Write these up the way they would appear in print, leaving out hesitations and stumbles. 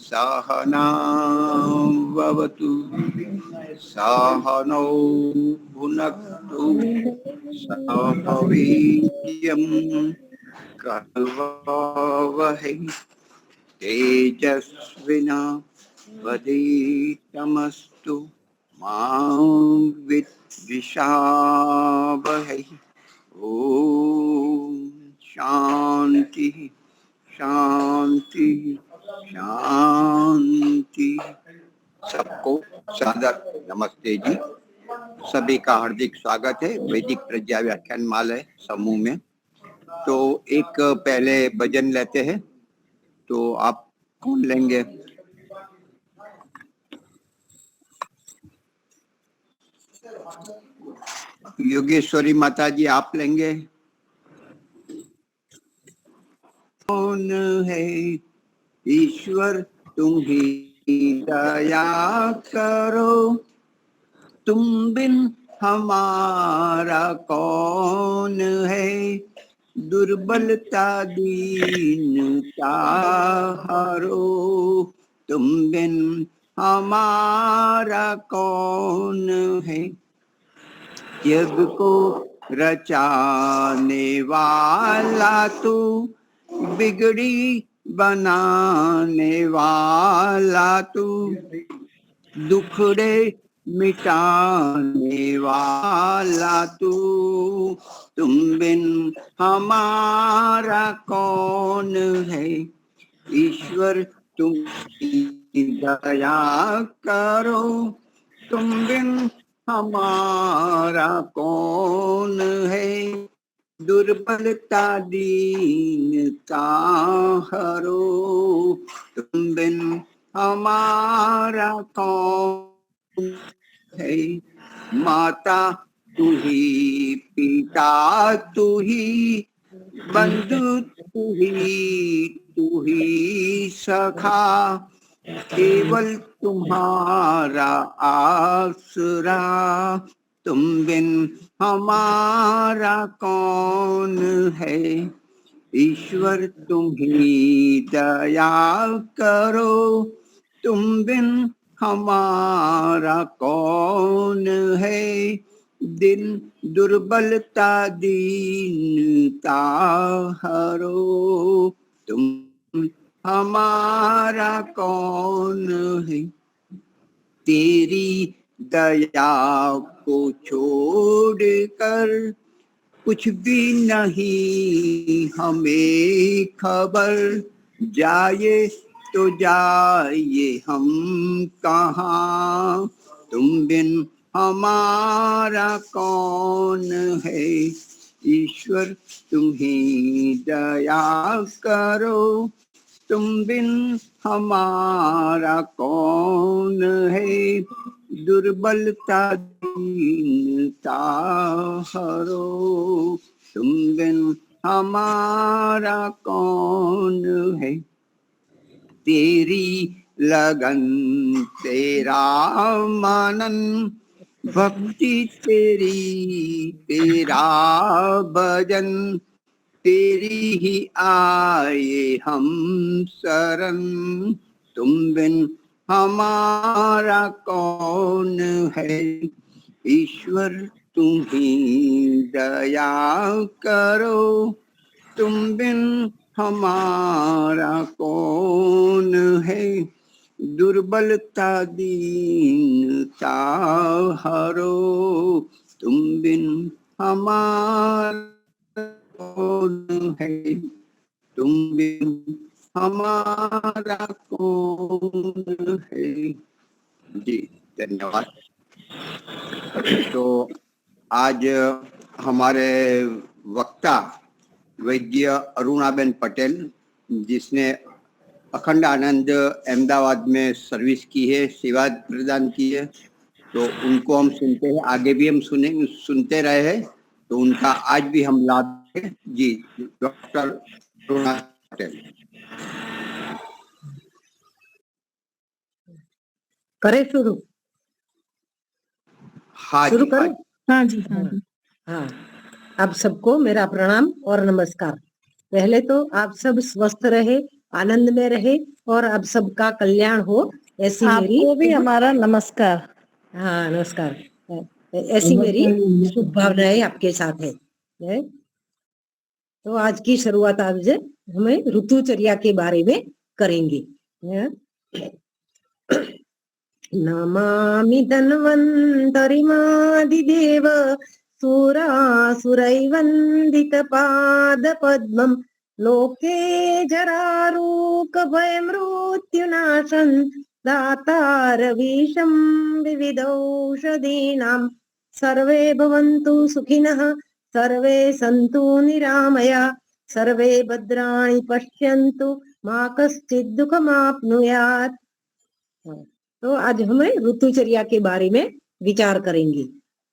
सहना भवतु सहनौ भुनक्तु सह वीर्यं करवावहै तेजस्विनावधीतमस्तु मा विद्विषावहै। ओम शांति शांति शांति। सबको सादर नमस्ते जी। सभी का हार्दिक स्वागत है वैदिक प्रज्ञा व्याख्यान मालय समूह में। तो एक पहले भजन लेते हैं। तो आप कौन लेंगे? योगेश्वरी माता जी आप लेंगे? कौन है ईश्वर तुम ही दया करो, तुम बिन हमारा कौन है, दुर्बलता दीनता हरो, तुम बिन हमारा कौन है। यज्ञ को रचाने वाला तू, बिगड़ी बनाने वाला तू, दुखड़े मिटाने वाला तू, तुम बिन हमारा कौन है। ईश्वर तुम दया करो, तुम बिन हमारा कौन है, दुर्बलता दीनता हरो, तुम बिन हमारा कौन है। माता तू ही, पिता तू ही, बंधु तू ही सखा, केवल तुम्हारा आसरा, तुम बिन हमारा कौन है। ईश्वर तुम ही दया करो, तुम बिन हमारा कौन है, दिन दुर्बलता दीनता हरो, तुम हमारा कौन है। तेरी दया को छोड़कर कुछ भी नहीं हमें खबर, जाए तो जाए हम कहाँ, तुम बिन हमारा कौन है। ईश्वर तुम ही दया करो, तुम बिन हमारा कौन है, दुर्बलता दीनता हरो, तुम बिन हमारा कौन है। तेरी लगन तेरा मनन, भक्ति तेरी तेरा भजन, तेरी ही आए हम शरण, तुम बिन हमारा कौन है। ईश्वर तुम ही दया करो, तुम बिन हमारा कौन है, दुर्बलता दीनता हरो, तुम बिन हमारा कौन है, तुम बिन हमारा कौन है। जी धन्यवाद। तो आज हमारे वक्ता वैद्य अरुणाबेन पटेल, जिसने अखंड आनंद अहमदाबाद में सर्विस की है, सेवा प्रदान की है, तो उनको हम सुनते हैं, आगे भी हम सुनते रहे हैं, तो उनका आज भी हम लाभ है। जी डॉक्टर अरुणा पटेल। करे शुरू? हाँ शुरू जी, करो। हाँ जी, हाँ जी। हाँ, अब सबको मेरा प्रणाम और नमस्कार। पहले तो आप सब स्वस्थ रहे, आनंद में रहे और आप सबका कल्याण हो, ऐसी मेरी आपको भी हमारा नमस्कार। हाँ नमस्कार। ऐसी मेरी शुभ भावनाएं आपके साथ है। तो आज की शुरुआत आज हमें ऋतुचर्या के बारे में करेंगे। नमामि धन्वन्तरिमादिदेव सुरासुरैवन्दितपादपद्मं लोके जरारोगभयमृत्युनाशं दातारवीशं विविधौषधीनां सर्वे भवन्तु सुखिनः सर्वे सन्तु निरामया सर्वे भद्राणि पश्यन्तु मा कश्चित् दुःखमाप्नुयात्। तो आज हमें ऋतुचर्या के बारे में विचार करेंगे।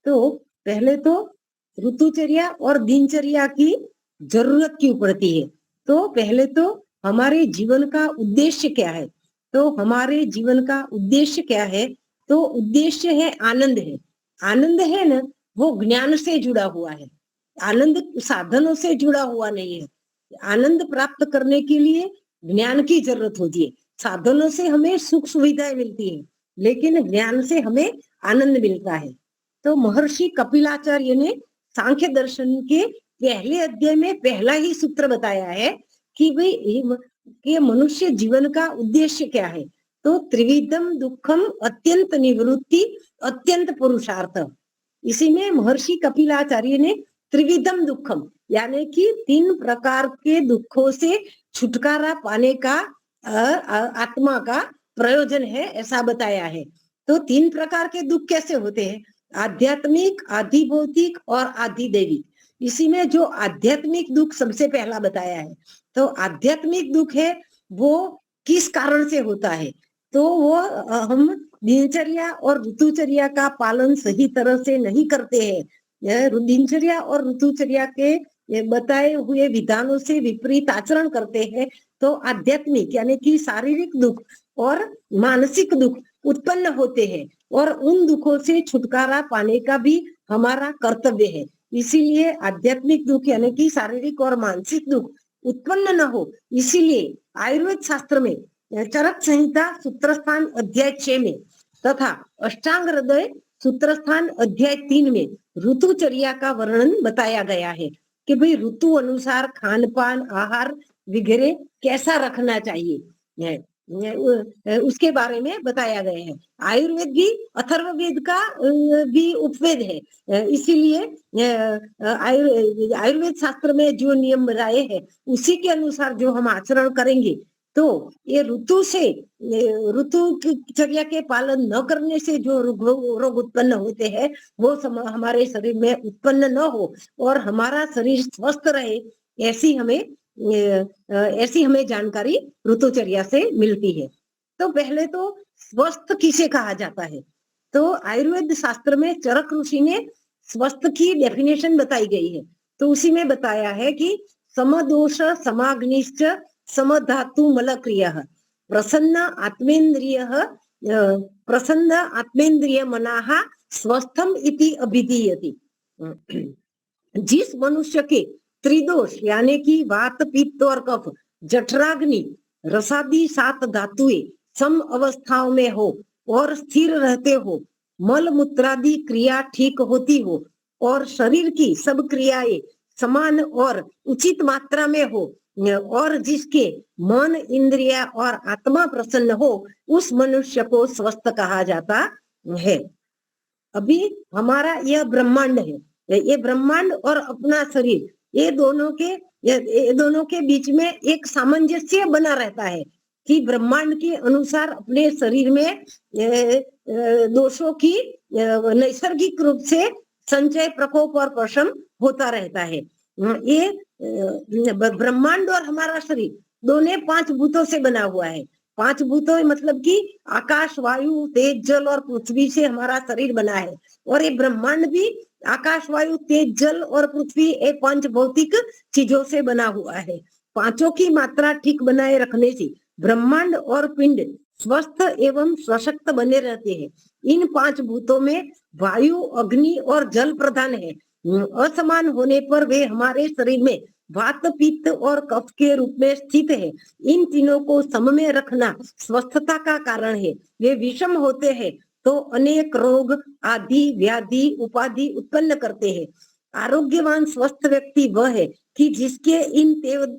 तो पहले तो ऋतुचर्या और दिनचर्या की जरूरत क्यों पड़ती है। तो पहले तो हमारे जीवन का उद्देश्य क्या है। तो हमारे जीवन का उद्देश्य क्या है। तो उद्देश्य है आनंद है। आनंद है ना, वो ज्ञान से जुड़ा हुआ है। आनंद साधनों से जुड़ा हुआ नहीं है। आनंद प्राप्त करने के लिए ज्ञान की जरूरत होती है। साधनों से हमें सुख सुविधाएं मिलती है, लेकिन ज्ञान से हमें आनंद मिलता है। तो महर्षि कपिलाचार्य ने सांख्य दर्शन के पहले अध्याय में पहला ही सूत्र बताया है कि भाई कि मनुष्य जीवन का उद्देश्य क्या है। तो त्रिविधम दुखम अत्यंत निवृत्ति अत्यंत पुरुषार्थ। इसी में महर्षि कपिलाचार्य ने त्रिविधम दुखम यानी कि 3 प्रकार के दुखों से छुटकारा पाने का आत्मा का प्रयोजन है, ऐसा बताया है। तो 3 प्रकार के दुख कैसे होते हैं। आध्यात्मिक, आधि भौतिक और आधि दैविक। इसी में जो आध्यात्मिक दुख सबसे पहला बताया है। तो आध्यात्मिक दुख है वो किस कारण से होता है। तो वो हम दिनचर्या और ऋतुचर्या का पालन सही तरह से नहीं करते हैं। दिनचर्या और ऋतुचर्या के बताए हुए विधानों से विपरीत आचरण करते हैं तो आध्यात्मिक यानी कि शारीरिक दुख और मानसिक दुख उत्पन्न होते हैं और उन दुखों से छुटकारा पाने का भी हमारा कर्तव्य है। इसीलिए आध्यात्मिक दुख यानी कि शारीरिक और मानसिक दुख उत्पन्न न हो, इसीलिए आयुर्वेद शास्त्र में चरक संहिता सूत्रस्थान अध्याय 6 में तथा अष्टांग हृदय सूत्रस्थान अध्याय 3 में ऋतुचर्या का वर्णन बताया गया है कि भाई ऋतु अनुसार खान पान आहार वगैरह कैसा रखना चाहिए, उसके बारे में बताया गया है। आयुर्वेद भी अथर्ववेद का भी उपवेद है। इसीलिए आयुर्वेद शास्त्र में जो नियम बनाए हैं उसी के अनुसार जो हम आचरण करेंगे तो ये ऋतुचर्या के पालन न करने से जो रोग उत्पन्न होते हैं वो हमारे शरीर में उत्पन्न न हो और हमारा शरीर स्वस्थ रहे, ऐसी हमें जानकारी ऋतुचर्या से मिलती है। तो पहले तो स्वस्थ किसे कहा जाता है। तो आयुर्वेद शास्त्र में चरक ऋषि ने स्वस्थ की डेफिनेशन बताई गई है। तो उसी में बताया है कि समदोष समाग्निश्च समधातु मलक्रियः प्रसन्न आत्मेन्द्रिय मनाः स्वस्थम इति अभिधीयते। जिस मनुष्य के त्रिदोष यानी कि वात पित्त और कफ जठराग्नि रसादी 7 धातुएं सम अवस्थाओं में हो और स्थिर रहते हो, मल मूत्रादि क्रिया ठीक होती हो और शरीर की सब क्रियाएं समान और उचित मात्रा में हो और जिसके मन इंद्रिया और आत्मा प्रसन्न हो, उस मनुष्य को स्वस्थ कहा जाता है। अभी हमारा यह ब्रह्मांड है, ये ब्रह्मांड और अपना शरीर ये दोनों के बीच में एक सामंजस्य बना रहता है कि ब्रह्मांड के अनुसार अपने शरीर में दोषों की नैसर्गिक रूप से संचय प्रकोप और प्रशम होता रहता है। ये ब्रह्मांड और हमारा शरीर दोनों 5 भूतों से बना हुआ है। 5 भूतों मतलब कि आकाश वायु तेज जल और पृथ्वी से हमारा शरीर बना है और ये ब्रह्मांड भी आकाश वायु तेज जल और पृथ्वी ये 5 भौतिक चीजों से बना हुआ है। पांचों की मात्रा ठीक बनाए रखने से ब्रह्मांड और पिंड स्वस्थ एवं सशक्त बने रहते हैं। इन 5 भूतों में वायु अग्नि और जल प्रधान है। असमान होने पर वे हमारे शरीर में वात पित्त और कफ के रूप में स्थित है। इन तीनों को सम में रखना स्वस्थता का कारण है। वे विषम होते हैं तो अनेक रोग आदि व्याधि उपाधि उत्पन्न करते हैं। आरोग्यवान स्वस्थ व्यक्ति वह है कि जिसके इन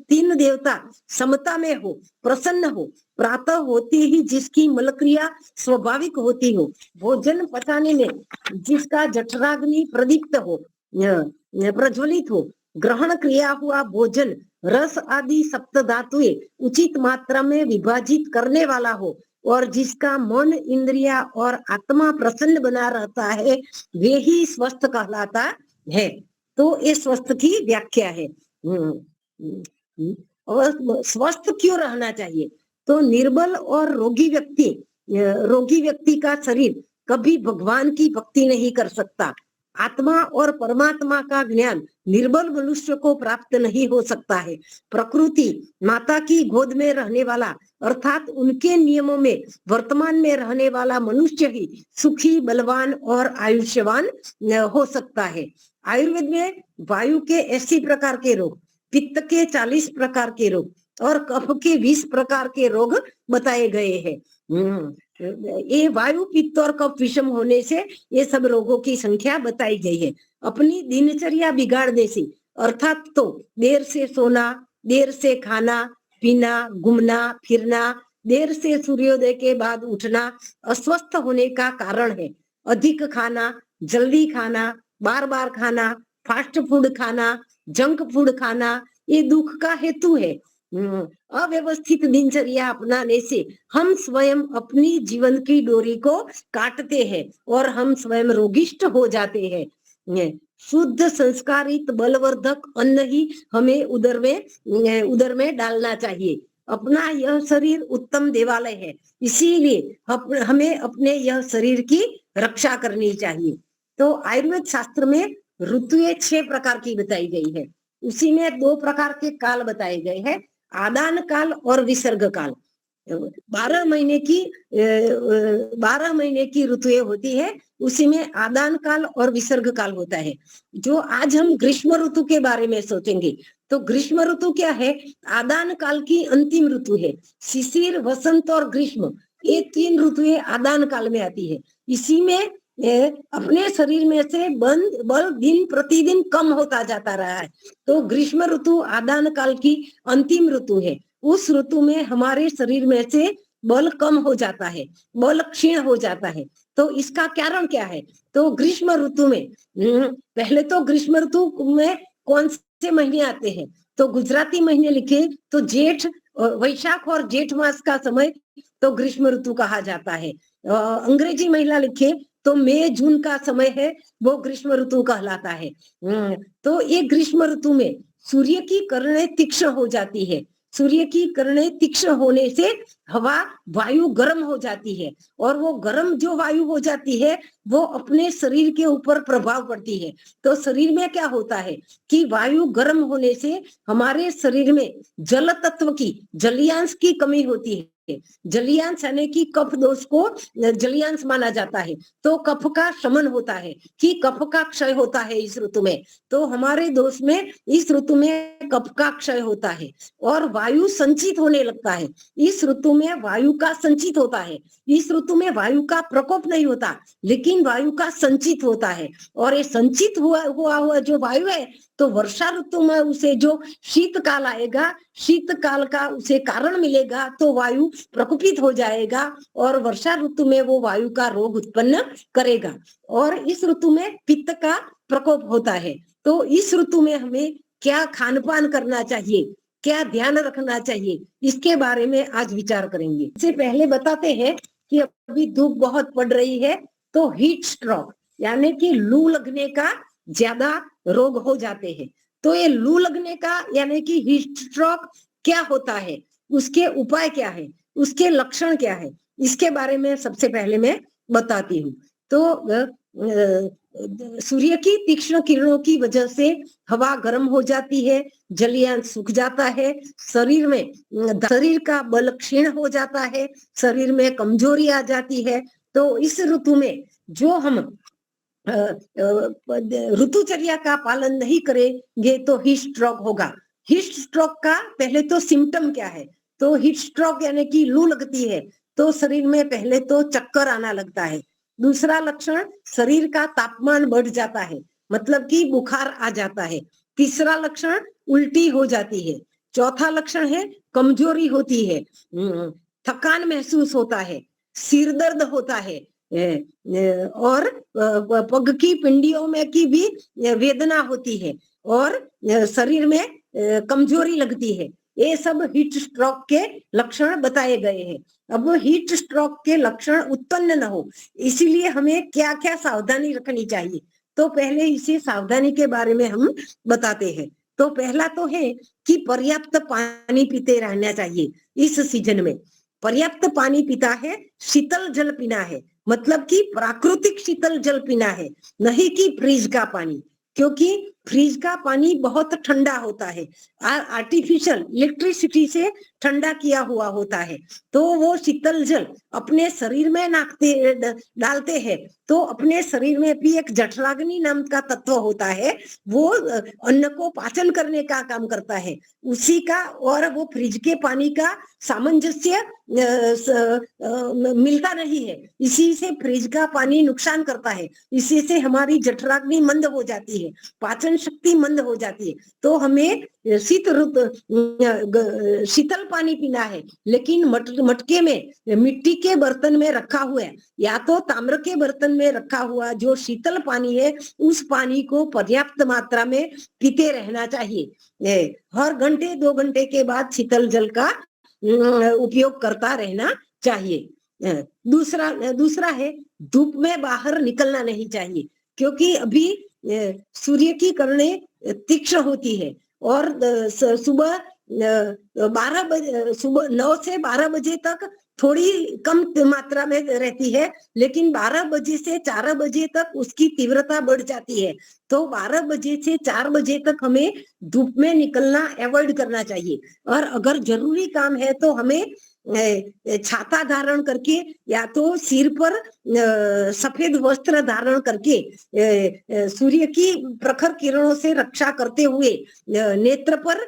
तीन देवता समता में हो, प्रसन्न हो, प्रातः होते ही जिसकी मलक्रिया स्वाभाविक होती हो, भोजन पचाने में जिसका जठराग्नि प्रदीप्त हो, प्रज्वलित हो, ग्रहण क्रिया हुआ भोजन रस आदि सप्त धातुएं उचित मात्रा में विभाजित करने वाला हो और जिसका मन इंद्रिया और आत्मा प्रसन्न बना रहता है, वे ही स्वस्थ कहलाता है। तो ये स्वस्थ की व्याख्या है। और स्वस्थ क्यों रहना चाहिए? तो निर्बल और रोगी व्यक्ति का शरीर कभी भगवान की भक्ति नहीं कर सकता। आत्मा और परमात्मा का ज्ञान निर्बल मनुष्य को प्राप्त नहीं हो सकता है। प्रकृति माता की गोद में रहने वाला अर्थात उनके नियमों में वर्तमान में रहने वाला मनुष्य ही सुखी, बलवान और आयुष्यवान हो सकता है। आयुर्वेद में वायु के 80 प्रकार के रोग, पित्त के 40 प्रकार के रोग और कफ के 20 प्रकार के रोग बताए गए हैं। ये वायु पित्त और कफ विषम होने से ये सब रोगों की संख्या बताई गई है। अपनी दिनचर्या बिगाड़ने से अर्थात तो देर से सोना, देर से खाना पीना, घूमना फिरना, देर से सूर्योदय के बाद उठना अस्वस्थ होने का कारण है। अधिक खाना, जल्दी खाना, बार बार खाना, फास्ट फूड खाना, जंक फूड खाना ये दुख का हेतु है। अव्यवस्थित दिनचर्या अपनाने से हम स्वयं अपनी जीवन की डोरी को काटते हैं और हम स्वयं रोगिष्ट हो जाते हैं। शुद्ध संस्कारित बलवर्धक अन्न ही हमें उदर में डालना चाहिए। अपना यह शरीर उत्तम देवालय है, इसीलिए हमें अपने यह शरीर की रक्षा करनी चाहिए। तो आयुर्वेद शास्त्र में ऋतुएं 6 प्रकार की बताई गई है। उसी में 2 प्रकार के काल बताए गए हैं, आदान काल और विसर्ग काल। 12 महीने की ऋतुएं होती है, उसी में आदान काल और विसर्ग काल होता है। जो आज हम ग्रीष्म ऋतु के बारे में सोचेंगे तो ग्रीष्म ऋतु क्या है? आदान काल की अंतिम ऋतु है। शिशिर, वसंत और ग्रीष्म ये 3 ऋतुएं आदान काल में आती है। इसी में अपने शरीर में से बल दिन प्रतिदिन कम होता जाता रहा है। तो ग्रीष्म ऋतु आदान काल की अंतिम ऋतु है। उस ऋतु में हमारे शरीर में से बल कम हो जाता है, बल क्षीण हो जाता है। तो इसका कारण क्या है? तो ग्रीष्म ऋतु में पहले तो ग्रीष्म ऋतु में कौन से महीने आते हैं? तो गुजराती महीने लिखे तो जेठ, वैशाख और जेठ मास का समय तो ग्रीष्म ऋतु कहा जाता है। अंग्रेजी महीना लिखे तो मई जून का समय है, वो ग्रीष्म ऋतु कहलाता है। तो ये ग्रीष्म ऋतु में सूर्य की किरणें तीक्ष्ण हो जाती है। सूर्य की किरणें तीक्ष्ण होने से हवा वायु गर्म हो जाती है और वो गर्म जो वायु हो जाती है वो अपने शरीर के ऊपर प्रभाव पड़ती है। तो शरीर में क्या होता है कि वायु गर्म होने से हमारे शरीर में जल तत्व की, जलीयांश की कमी होती है। जलीयांश यानी कि कफ दोष को जलीयांश माना जाता है। तो कफ का शमन होता है कि कफ का क्षय होता है इस ऋतु में। तो हमारे दोष में इस ऋतु में कफ का क्षय होता है और वायु संचित होने लगता है। इस ऋतु में वायु का संचित होता है। इस ऋतु में वायु का प्रकोप नहीं होता लेकिन वायु का संचित होता है। और ये संचित हुआ जो वायु है तो वर्षा ऋतु में उसे जो शीतकाल आएगा, शीतकाल का उसे कारण मिलेगा तो वायु प्रकोपित हो जाएगा और वर्षा ऋतु में वो वायु का रोग उत्पन्न करेगा। और इस ऋतु में पित्त का प्रकोप होता है। तो इस ऋतु में हमें क्या खान पान करना चाहिए, क्या ध्यान रखना चाहिए, इसके बारे में आज विचार करेंगे। इससे पहले बताते हैं कि अभी धूप बहुत पड़ रही है तो हीट स्ट्रोक यानी कि लू लगने का ज्यादा रोग हो जाते हैं। तो ये लू लगने का यानी कि हीट स्ट्रोक क्या होता है, उसके उपाय क्या है, उसके लक्षण क्या है, इसके बारे में सबसे पहले मैं बताती हूँ। तो सूर्य की तीक्ष्ण किरणों की वजह से हवा गर्म हो जाती है, जलीयांश सूख जाता है, शरीर का बल क्षीण हो जाता है, शरीर में कमजोरी आ जाती है। तो इस ऋतु में जो हम ऋतुचर्या का पालन नहीं करेंगे तो हीट स्ट्रोक होगा। हीट स्ट्रोक का पहले तो सिम्टम क्या है? तो हीट स्ट्रोक यानी कि लू लगती है तो शरीर में पहले तो चक्कर आना लगता है। दूसरा लक्षण, शरीर का तापमान बढ़ जाता है, मतलब कि बुखार आ जाता है। तीसरा लक्षण, उल्टी हो जाती है। चौथा लक्षण है कमजोरी होती है, थकान महसूस होता है, सिर दर्द होता है, और पग की पिंडियों में की भी वेदना होती है और शरीर में कमजोरी लगती है। ये सब हीट स्ट्रोक के लक्षण बताए गए हैं। अब हीट स्ट्रोक के लक्षण उत्पन्न न हो, इसीलिए हमें क्या क्या सावधानी रखनी चाहिए। तो पहले इसी सावधानी के बारे में हम बताते हैं। तो पहला तो है कि पर्याप्त पानी पीते रहना चाहिए। इस सीजन में पर्याप्त पानी पीता है, शीतल जल पीना है, मतलब कि प्राकृतिक शीतल जल पीना है, नहीं कि फ्रिज का पानी, क्योंकि फ्रिज का पानी बहुत ठंडा होता है, आर्टिफिशियल इलेक्ट्रिसिटी से ठंडा किया हुआ होता है। तो वो शीतल जल अपने शरीर में डालते हैं तो अपने शरीर में भी एक जठराग्नि नाम का तत्व होता है, वो अन्न को पाचन करने का काम करता है उसी का। और वो फ्रिज के पानी का सामंजस्य मिलता नहीं है, इसी से फ्रिज का पानी नुकसान करता है, इसी से हमारी जठराग्नि मंद हो जाती है, पाचन शक्ति मंद हो जाती है। तो हमें शीतल पानी पीना है, लेकिन मटके में, मिट्टी के बर्तन में रखा हुआ है या तो ताम्र के बर्तन में रखा हुआ जो शीतल पानी है, उस पानी को पर्याप्त मात्रा में पीते रहना चाहिए। हर घंटे 2 घंटे के बाद शीतल जल का उपयोग करता रहना चाहिए। दूसरा है धूप में बाहर निकलना नहीं चाहिए, क्योंकि अभी सूर्य की किरणें तीक्ष्ण होती है और सुबह 9 से 12 बजे तक थोड़ी कम मात्रा में रहती है, लेकिन 12 बजे से 4 बजे तक उसकी तीव्रता बढ़ जाती है। तो 12 बजे से 4 बजे तक हमें धूप में निकलना अवॉइड करना चाहिए। और अगर जरूरी काम है तो हमें छाता धारण करके या तो सिर पर सफेद वस्त्र धारण करके सूर्य की प्रखर किरणों से रक्षा करते हुए नेत्र पर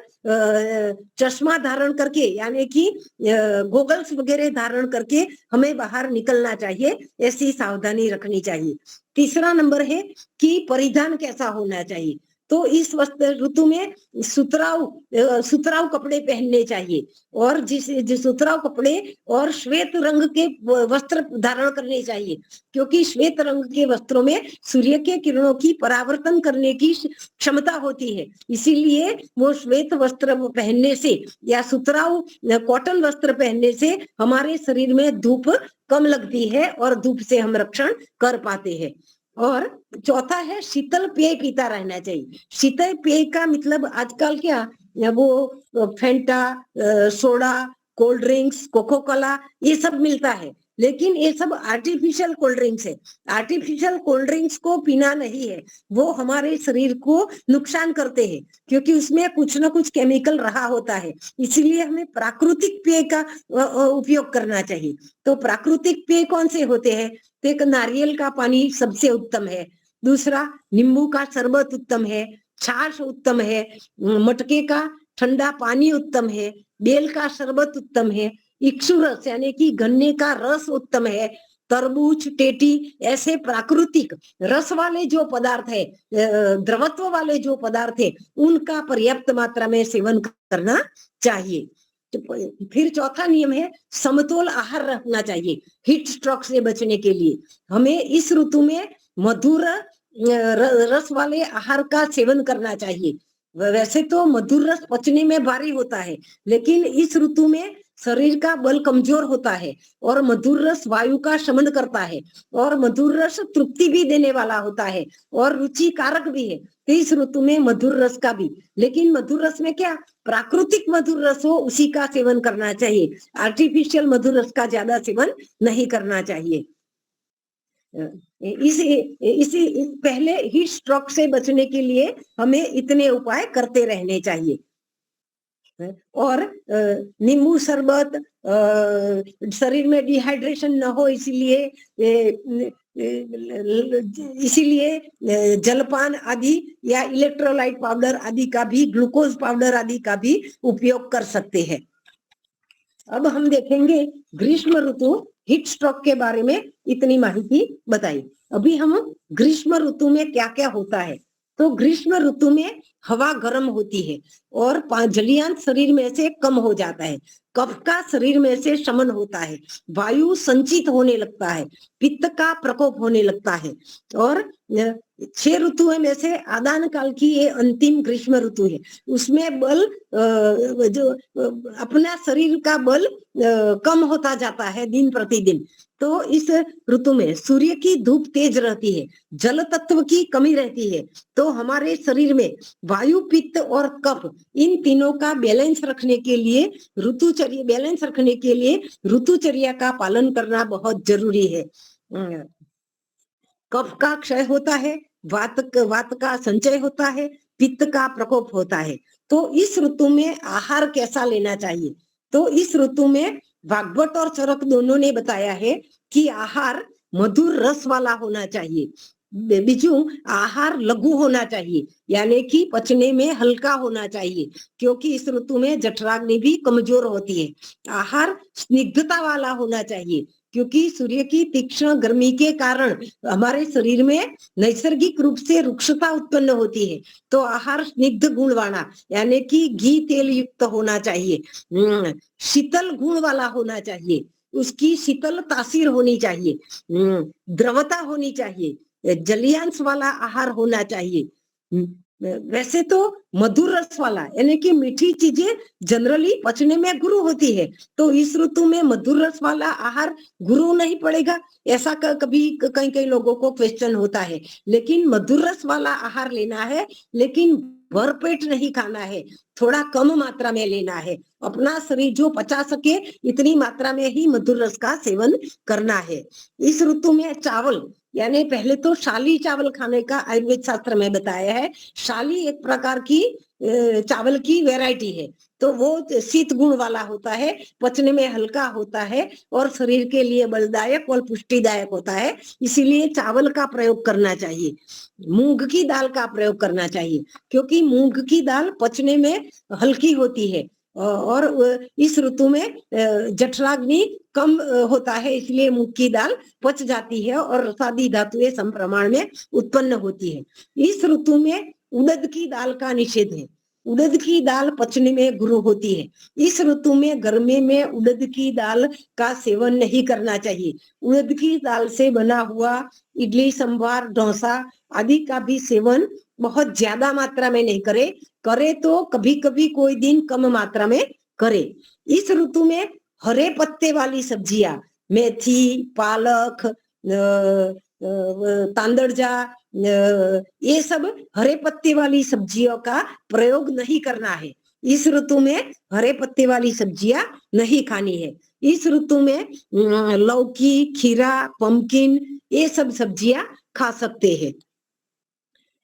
चश्मा धारण करके यानी कि गोगल्स वगैरह धारण करके हमें बाहर निकलना चाहिए, ऐसी सावधानी रखनी चाहिए। तीसरा नंबर है कि परिधान कैसा होना चाहिए। तो इस ऋतु में सुतराउ कपड़े पहनने चाहिए और जिस सुतराउ कपड़े और श्वेत रंग के वस्त्र धारण करने चाहिए, क्योंकि श्वेत रंग के वस्त्रों में सूर्य के किरणों की परावर्तन करने की क्षमता होती है। इसीलिए वो श्वेत वस्त्र पहनने से या सुतराउ कॉटन वस्त्र पहनने से हमारे शरीर में धूप कम लगती है और धूप से हम रक्षण कर पाते हैं। और चौथा है शीतल पेय पीता रहना चाहिए। शीतल पेय का मतलब आजकल क्या, वो Fanta, soda, cold drinks, Coca Cola ये सब मिलता है, लेकिन ये सब आर्टिफिशियल कोल्ड ड्रिंक्स है। आर्टिफिशियल कोल्ड ड्रिंक्स को पीना नहीं है, वो हमारे शरीर को नुकसान करते हैं, क्योंकि उसमें कुछ ना कुछ केमिकल रहा होता है। इसीलिए हमें प्राकृतिक पेय का उपयोग करना चाहिए। तो प्राकृतिक पेय कौन से होते हैं? तो एक नारियल का पानी सबसे उत्तम है, दूसरा नींबू का शरबत उत्तम है, छाछ उत्तम है, मटके का ठंडा पानी उत्तम है, बेल का शरबत उत्तम है, इक्षु रस यानी कि गन्ने का रस उत्तम है, तरबूज, टेटी ऐसे प्राकृतिक रस वाले जो पदार्थ है, द्रवत्व वाले जो पदार्थ है, उनका पर्याप्त मात्रा में सेवन करना चाहिए। तो फिर चौथा नियम है समतोल आहार रखना चाहिए। हीट स्ट्रोक से बचने के लिए हमें इस ऋतु में मधुर रस वाले आहार का सेवन करना चाहिए। वैसे तो मधुर रस पचने में भारी होता है, लेकिन इस ऋतु में शरीर का बल कमजोर होता है और मधुर रस वायु का शमन करता है और मधुर रस तृप्ति भी देने वाला होता है और रुचिकारक भी है। तो इस ऋतु में मधुर रस का भी, लेकिन मधुर रस में क्या, प्राकृतिक मधुर रस हो उसी का सेवन करना चाहिए, आर्टिफिशियल मधुर रस का ज्यादा सेवन नहीं करना चाहिए। इसी पहले हीट स्ट्रोक से बचने के लिए हमें इतने उपाय करते रहने चाहिए। और नींबू शरबत, शरीर में डिहाइड्रेशन न हो इसलिए इसीलिए जलपान आदि या इलेक्ट्रोलाइट पाउडर आदि का भी, ग्लूकोज पाउडर आदि का भी उपयोग कर सकते हैं। अब हम देखेंगे ग्रीष्म ऋतु हीट स्ट्रोक के बारे में इतनी माहिती बताई। अभी हम ग्रीष्म ऋतु में क्या क्या होता है। तो ग्रीष्म ऋतु में हवा गर्म होती है और जलीयांश शरीर में से कम हो जाता है, कफ का शरीर में से शमन होता है, वायु संचित होने लगता है, पित्त का प्रकोप होने लगता है। और 6 ऋतुओं में से आदान काल की ये अंतिम ग्रीष्म ऋतु है। उसमें बल जो अपना शरीर का बल कम होता जाता है दिन प्रतिदिन। तो इस ऋतु में सूर्य की धूप तेज रहती है, जल तत्व की कमी रहती है। तो हमारे शरीर में वायु, पित्त और कफ, इन तीनों का बैलेंस रखने के लिए ऋतुचर्या का पालन करना बहुत जरूरी है। कफ का क्षय होता है, वात का संचय होता है, पित्त का प्रकोप होता है। तो इस ऋतु में आहार कैसा लेना चाहिए। तो इस ऋतु में भागवत और चरक दोनों ने बताया है कि आहार मधुर रस वाला होना चाहिए। बीजू आहार लघु होना चाहिए, यानी कि पचने में हल्का होना चाहिए, क्योंकि इस ऋतु में जठराग्नि भी कमजोर होती है। आहार स्निग्धता वाला होना चाहिए, क्योंकि सूर्य की तीक्ष्ण गर्मी के कारण हमारे शरीर में नैसर्गिक रूप से रुक्षता उत्पन्न होती है। तो आहार स्निग्ध गुण वाला, यानी कि घी तेल युक्त होना चाहिए, शीतल गुण वाला होना चाहिए, उसकी शीतल तासीर होनी चाहिए, द्रवता होनी चाहिए, जलीयांश वाला आहार होना चाहिए। वैसे तो मधुर रस वाला, यानी कि मीठी चीजें जनरली पचने में गुरु होती है। तो इस ऋतु में मधुर रस वाला आहार गुरु नहीं पड़ेगा, ऐसा कभी कई लोगों को क्वेश्चन होता है। लेकिन मधुर रस वाला आहार लेना है, लेकिन भरपेट नहीं खाना है, थोड़ा कम मात्रा में लेना है। अपना शरीर जो पचा सके इतनी मात्रा में ही मधुर रस का सेवन करना है। इस ऋतु में चावल, यानी पहले तो शाली चावल खाने का आयुर्वेद शास्त्र में बताया है। शाली एक प्रकार की चावल की वैरायटी है। तो वो शीत गुण वाला होता है, पचने में हल्का होता है और शरीर के लिए बलदायक और पुष्टिदायक होता है। इसीलिए चावल का प्रयोग करना चाहिए। मूंग की दाल का प्रयोग करना चाहिए, क्योंकि मूंग की दाल पचने में हल्की होती है और इस ऋतु में जठराग्नि कम होता है, इसलिए मूंग की दाल पच जाती है और रसादी धातुएं सम प्रमाण में उत्पन्न होती है। इस ऋतु में उड़द की दाल का निषेध है। उड़द की दाल पचने में गुरु होती है। इस ऋतु में गर्मी में उड़द की दाल का सेवन नहीं करना चाहिए। उड़द की दाल से बना हुआ इडली, सांभर, डोसा आदि का भी सेवन बहुत ज्यादा मात्रा में नहीं करे तो कभी कभी कोई दिन कम मात्रा में करे। इस ऋतु में हरे पत्ते वाली सब्जियां, मेथी, पालक, तांदरजा, ये सब हरे पत्ते वाली सब्जियों का प्रयोग नहीं करना है। इस ऋतु में हरे पत्ते वाली सब्जियां नहीं खानी है। इस ऋतु में लौकी, खीरा, पंपकिन, ये सब सब्जियां खा सकते हैं।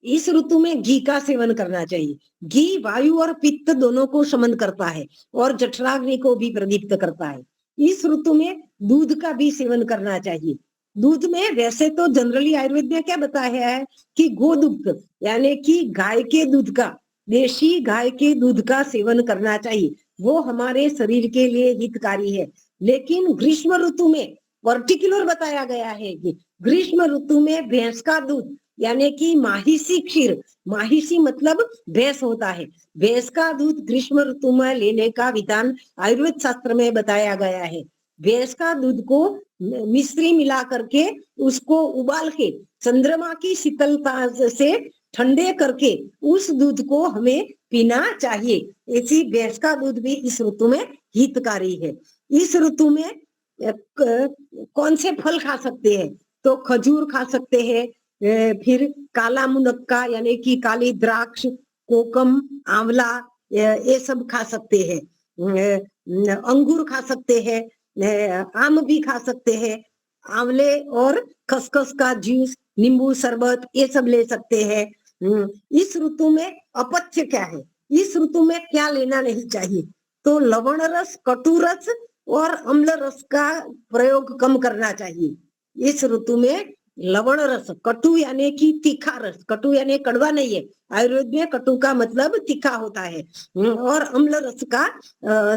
इस ऋतु में घी का सेवन करना चाहिए। घी वायु और पित्त दोनों को शमन करता है और जठराग्नि को भी प्रदीप्त करता है। इस ऋतु में दूध का भी सेवन करना चाहिए। दूध में वैसे तो जनरली आयुर्वेद ने क्या बताया है कि गोदुग्ध, यानी कि गाय के दूध का, देशी गाय के दूध का सेवन करना चाहिए। वो हमारे शरीर के लिए हितकारी है। लेकिन ग्रीष्म ऋतु में पर्टिकुलर बताया गया है कि ग्रीष्म ऋतु में भैंस का दूध, यानी कि माहिसी क्षीर, माहिसी मतलब भैंस होता है, भैंस का दूध ग्रीष्म ऋतु में लेने का विधान आयुर्वेद शास्त्र में बताया गया है। भैंस का दूध को मिश्री मिला करके उसको उबाल के चंद्रमा की शीतलता से ठंडे करके उस दूध को हमें पीना चाहिए। ऐसी भैंस का दूध भी इस ऋतु में हितकारी है। इस ऋतु में कौन से फल खा सकते हैं। तो खजूर खा सकते हैं, फिर काला मुनक्का यानी कि काली द्राक्ष, कोकम, आंवला, ये सब खा सकते हैं। अंगूर खा सकते हैं, आम भी खा सकते हैं, आंवले और खसखस का जूस, नींबू शरबत, ये सब ले सकते हैं। इस ऋतु में अपथ्य क्या है, इस ऋतु में क्या लेना नहीं चाहिए। तो लवण रस, कटु रस और अम्ल रस का प्रयोग कम करना चाहिए। इस ऋतु में लवण रस, कटु यानी कि तीखा रस, कटु यानी कड़वा नहीं है, आयुर्वेद में कटु का मतलब तीखा होता है। और अम्ल रस का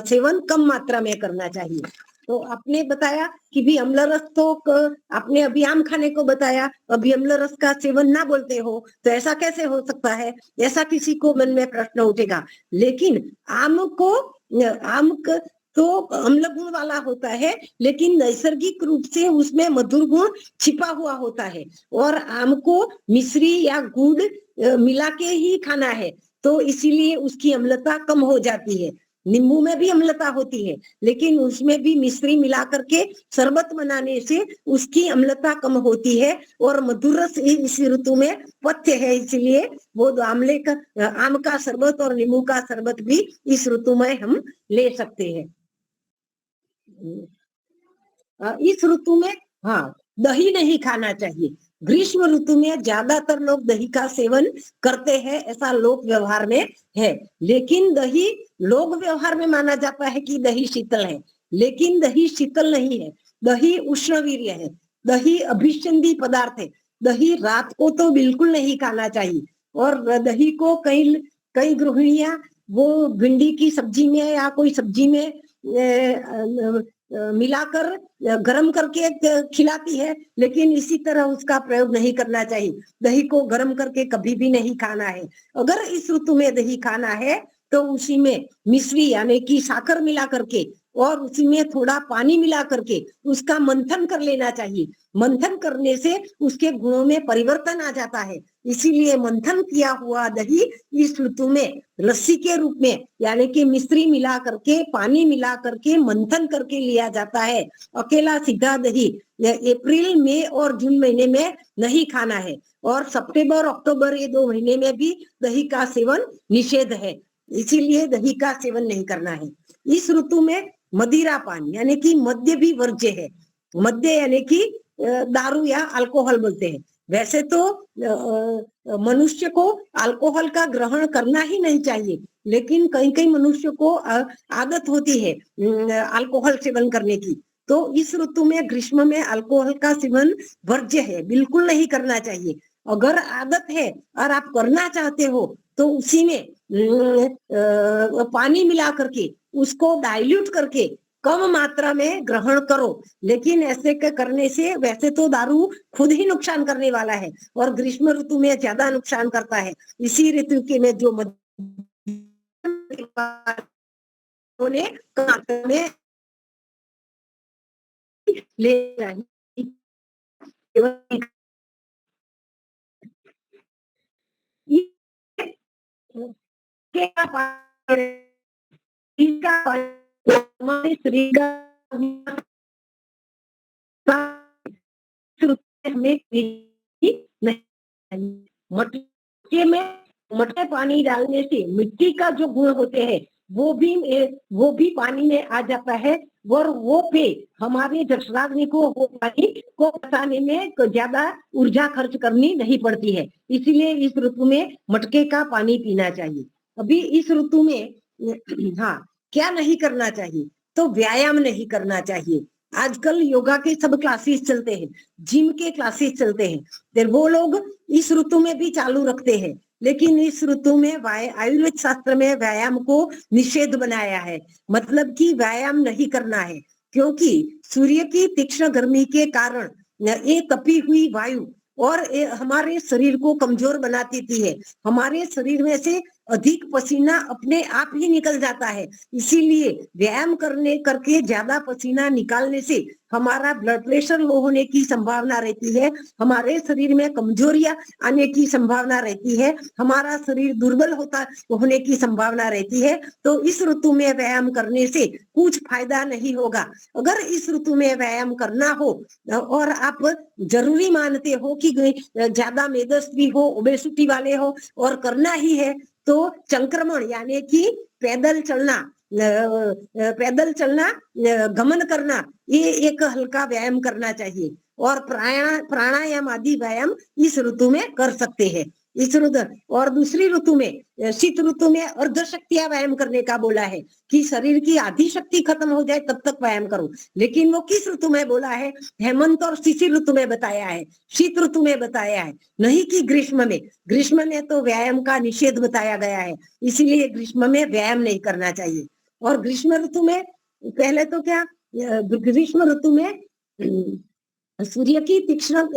सेवन कम मात्रा में करना चाहिए। तो आपने बताया कि भी अम्ल रस तो आपने अभी आम खाने को बताया, अभी अम्ल रस का सेवन ना बोलते हो, तो ऐसा कैसे हो सकता है? ऐसा किसी को मन में प्रश्न उठेगा। लेकिन आम तो अम्ल गुण वाला होता है, लेकिन नैसर्गिक रूप से उसमें मधुर गुण छिपा हुआ होता है। और आम को मिश्री या गुड़ मिला के ही खाना है, तो इसीलिए उसकी अम्लता कम हो जाती है। नींबू में भी अम्लता होती है, लेकिन उसमें भी मिश्री मिला करके शरबत बनाने से उसकी अम्लता कम होती है। और मधुर रस इस ऋतु में पथ्य है, इसलिए वो आम का शरबत और नींबू का शरबत भी इस ऋतु में हम ले सकते हैं। इस ऋतु में हाँ, दही नहीं खाना चाहिए। ग्रीष्म ऋतु में ज्यादातर लोग दही का सेवन करते हैं, ऐसा लोक व्यवहार में है। लेकिन दही लोक व्यवहार में माना जाता है कि दही शीतल है, लेकिन दही शीतल नहीं है। दही उष्णवीर्य है, दही अभिसंधी पदार्थ है। दही रात को तो बिल्कुल नहीं खाना चाहिए। और दही को कई कई गृहिणियां वो भिंडी की सब्जी में या कोई सब्जी में मिलाकर गर्म करके खिलाती है, लेकिन इसी तरह उसका प्रयोग नहीं करना चाहिए। दही को गर्म करके कभी भी नहीं खाना है। अगर इस ऋतु में दही खाना है तो उसी में मिश्री यानी कि साकर मिला करके और उसी में थोड़ा पानी मिला करके उसका मंथन कर लेना चाहिए। मंथन करने से उसके गुणों में परिवर्तन आ जाता है। इसीलिए मंथन किया हुआ दही इस ऋतु में लस्सी के रूप में यानी कि मिश्री मिला करके पानी मिला करके मंथन करके लिया जाता है। अकेला सीधा दही अप्रैल मई और जून महीने में नहीं खाना है। और सितंबर अक्टूबर ये 2 महीने में भी दही का सेवन निषेध है, इसीलिए दही का सेवन नहीं करना है। इस ऋतु में मदिरा पान यानी कि मद्य भी वर्ज्य है। मद्य यानी कि दारू या अल्कोहल बोलते हैं। वैसे तो मनुष्य को अल्कोहल का ग्रहण करना ही नहीं चाहिए, लेकिन कई कई मनुष्य को आदत होती है अल्कोहल सेवन करने की। तो इस ऋतु में ग्रीष्म में अल्कोहल का सेवन वर्ज्य है, बिल्कुल नहीं करना चाहिए। अगर आदत है और आप करना चाहते हो तो उसी में पानी मिला करके उसको डाइल्यूट करके कम मात्रा में ग्रहण करो। लेकिन ऐसे करने से वैसे तो दारू खुद ही नुकसान करने वाला है और ग्रीष्म ऋतु में ज्यादा नुकसान करता है। इसी ऋतु के में जो मात्रा में ले हमारे शरीर का हमें मटके में मटके पानी डालने से मिट्टी का जो गुण होते हैं वो भी पानी में आ जाता है। और वो पे हमारे जठराग्नि को वो पानी को बचाने में ज्यादा ऊर्जा खर्च करनी नहीं पड़ती है। इसीलिए इस ऋतु में मटके का पानी पीना चाहिए। अभी इस ऋतु में हाँ, क्या नहीं करना चाहिए? तो व्यायाम नहीं करना चाहिए। आजकल योगा के सब क्लासेस चलते हैं, जिम के क्लासेस चलते हैं, फिर वो लोग इस ऋतु में भी चालू रखते हैं। लेकिन इस ऋतु में आयुर्वेद शास्त्र में व्यायाम को निषेध बनाया है, मतलब कि व्यायाम नहीं करना है। क्योंकि सूर्य की तीक्ष्ण गर्मी के कारण ये तपी हुई वायु और हमारे शरीर को कमजोर बना देती है। हमारे शरीर में से अधिक पसीना अपने आप ही निकल जाता है। इसीलिए व्यायाम करके ज्यादा पसीना निकालने से हमारा ब्लड प्रेशर लो होने की संभावना रहती है, हमारे शरीर में कमजोरियां आने की संभावना रहती है, हमारा शरीर दुर्बल होने की संभावना रहती है। तो इस ऋतु में व्यायाम करने से कुछ फायदा नहीं होगा। अगर इस ऋतु में व्यायाम करना हो और आप जरूरी मानते हो कि ज्यादा मेदस्वी हो, ओबेसिटी वाले हो और करना ही है, तो संक्रमण यानी कि पैदल चलना गमन करना, ये एक हल्का व्यायाम करना चाहिए। और प्राणायाम आदि व्यायाम इस ऋतु में कर सकते हैं। इस ऋतु और दूसरी ऋतु में शीत ऋतु में अर्ध शक्तियां व्यायाम करने का बोला है कि शरीर की आधी शक्ति खत्म हो जाए तब तक व्यायाम करो। लेकिन वो किस ऋतु में बोला है? हेमंत और शिशिर ऋतु में बताया है, शीत ऋतु में बताया है, नहीं कि ग्रीष्म में। ग्रीष्म में तो व्यायाम का निषेध बताया गया है, इसीलिए ग्रीष्म में व्यायाम नहीं करना चाहिए। और ग्रीष्म ऋतु में पहले तो क्या, ग्रीष्म ऋतु में सूर्य की तीक्ष्ण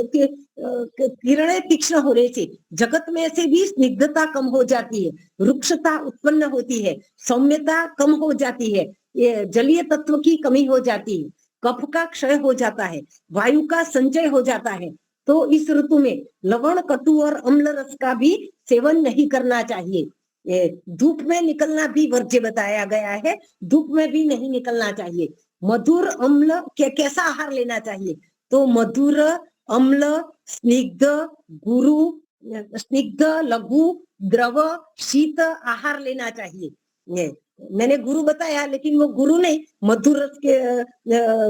किरणें तीक्ष्ण होने से जगत में से भी स्निग्धता कम हो जाती है, रुक्षता उत्पन्न होती है, सौम्यता कम हो जाती है, ये जलीय तत्व की कमी हो जाती है, कफ का क्षय हो जाता है, वायु का संचय हो जाता है। तो इस ऋतु में लवण, कटु और अम्ल रस का भी सेवन नहीं करना चाहिए। धूप में निकलना भी वर्ज्य बताया गया है, धूप में भी नहीं निकलना चाहिए। मधुर अम्ल कैसा आहार लेना चाहिए? तो मधुर अम्ल स्निग्ध गुरु स्निग्ध लघु द्रव शीत आहार लेना चाहिए। मैंने गुरु बताया, लेकिन वो गुरु नहीं, मधुर रस के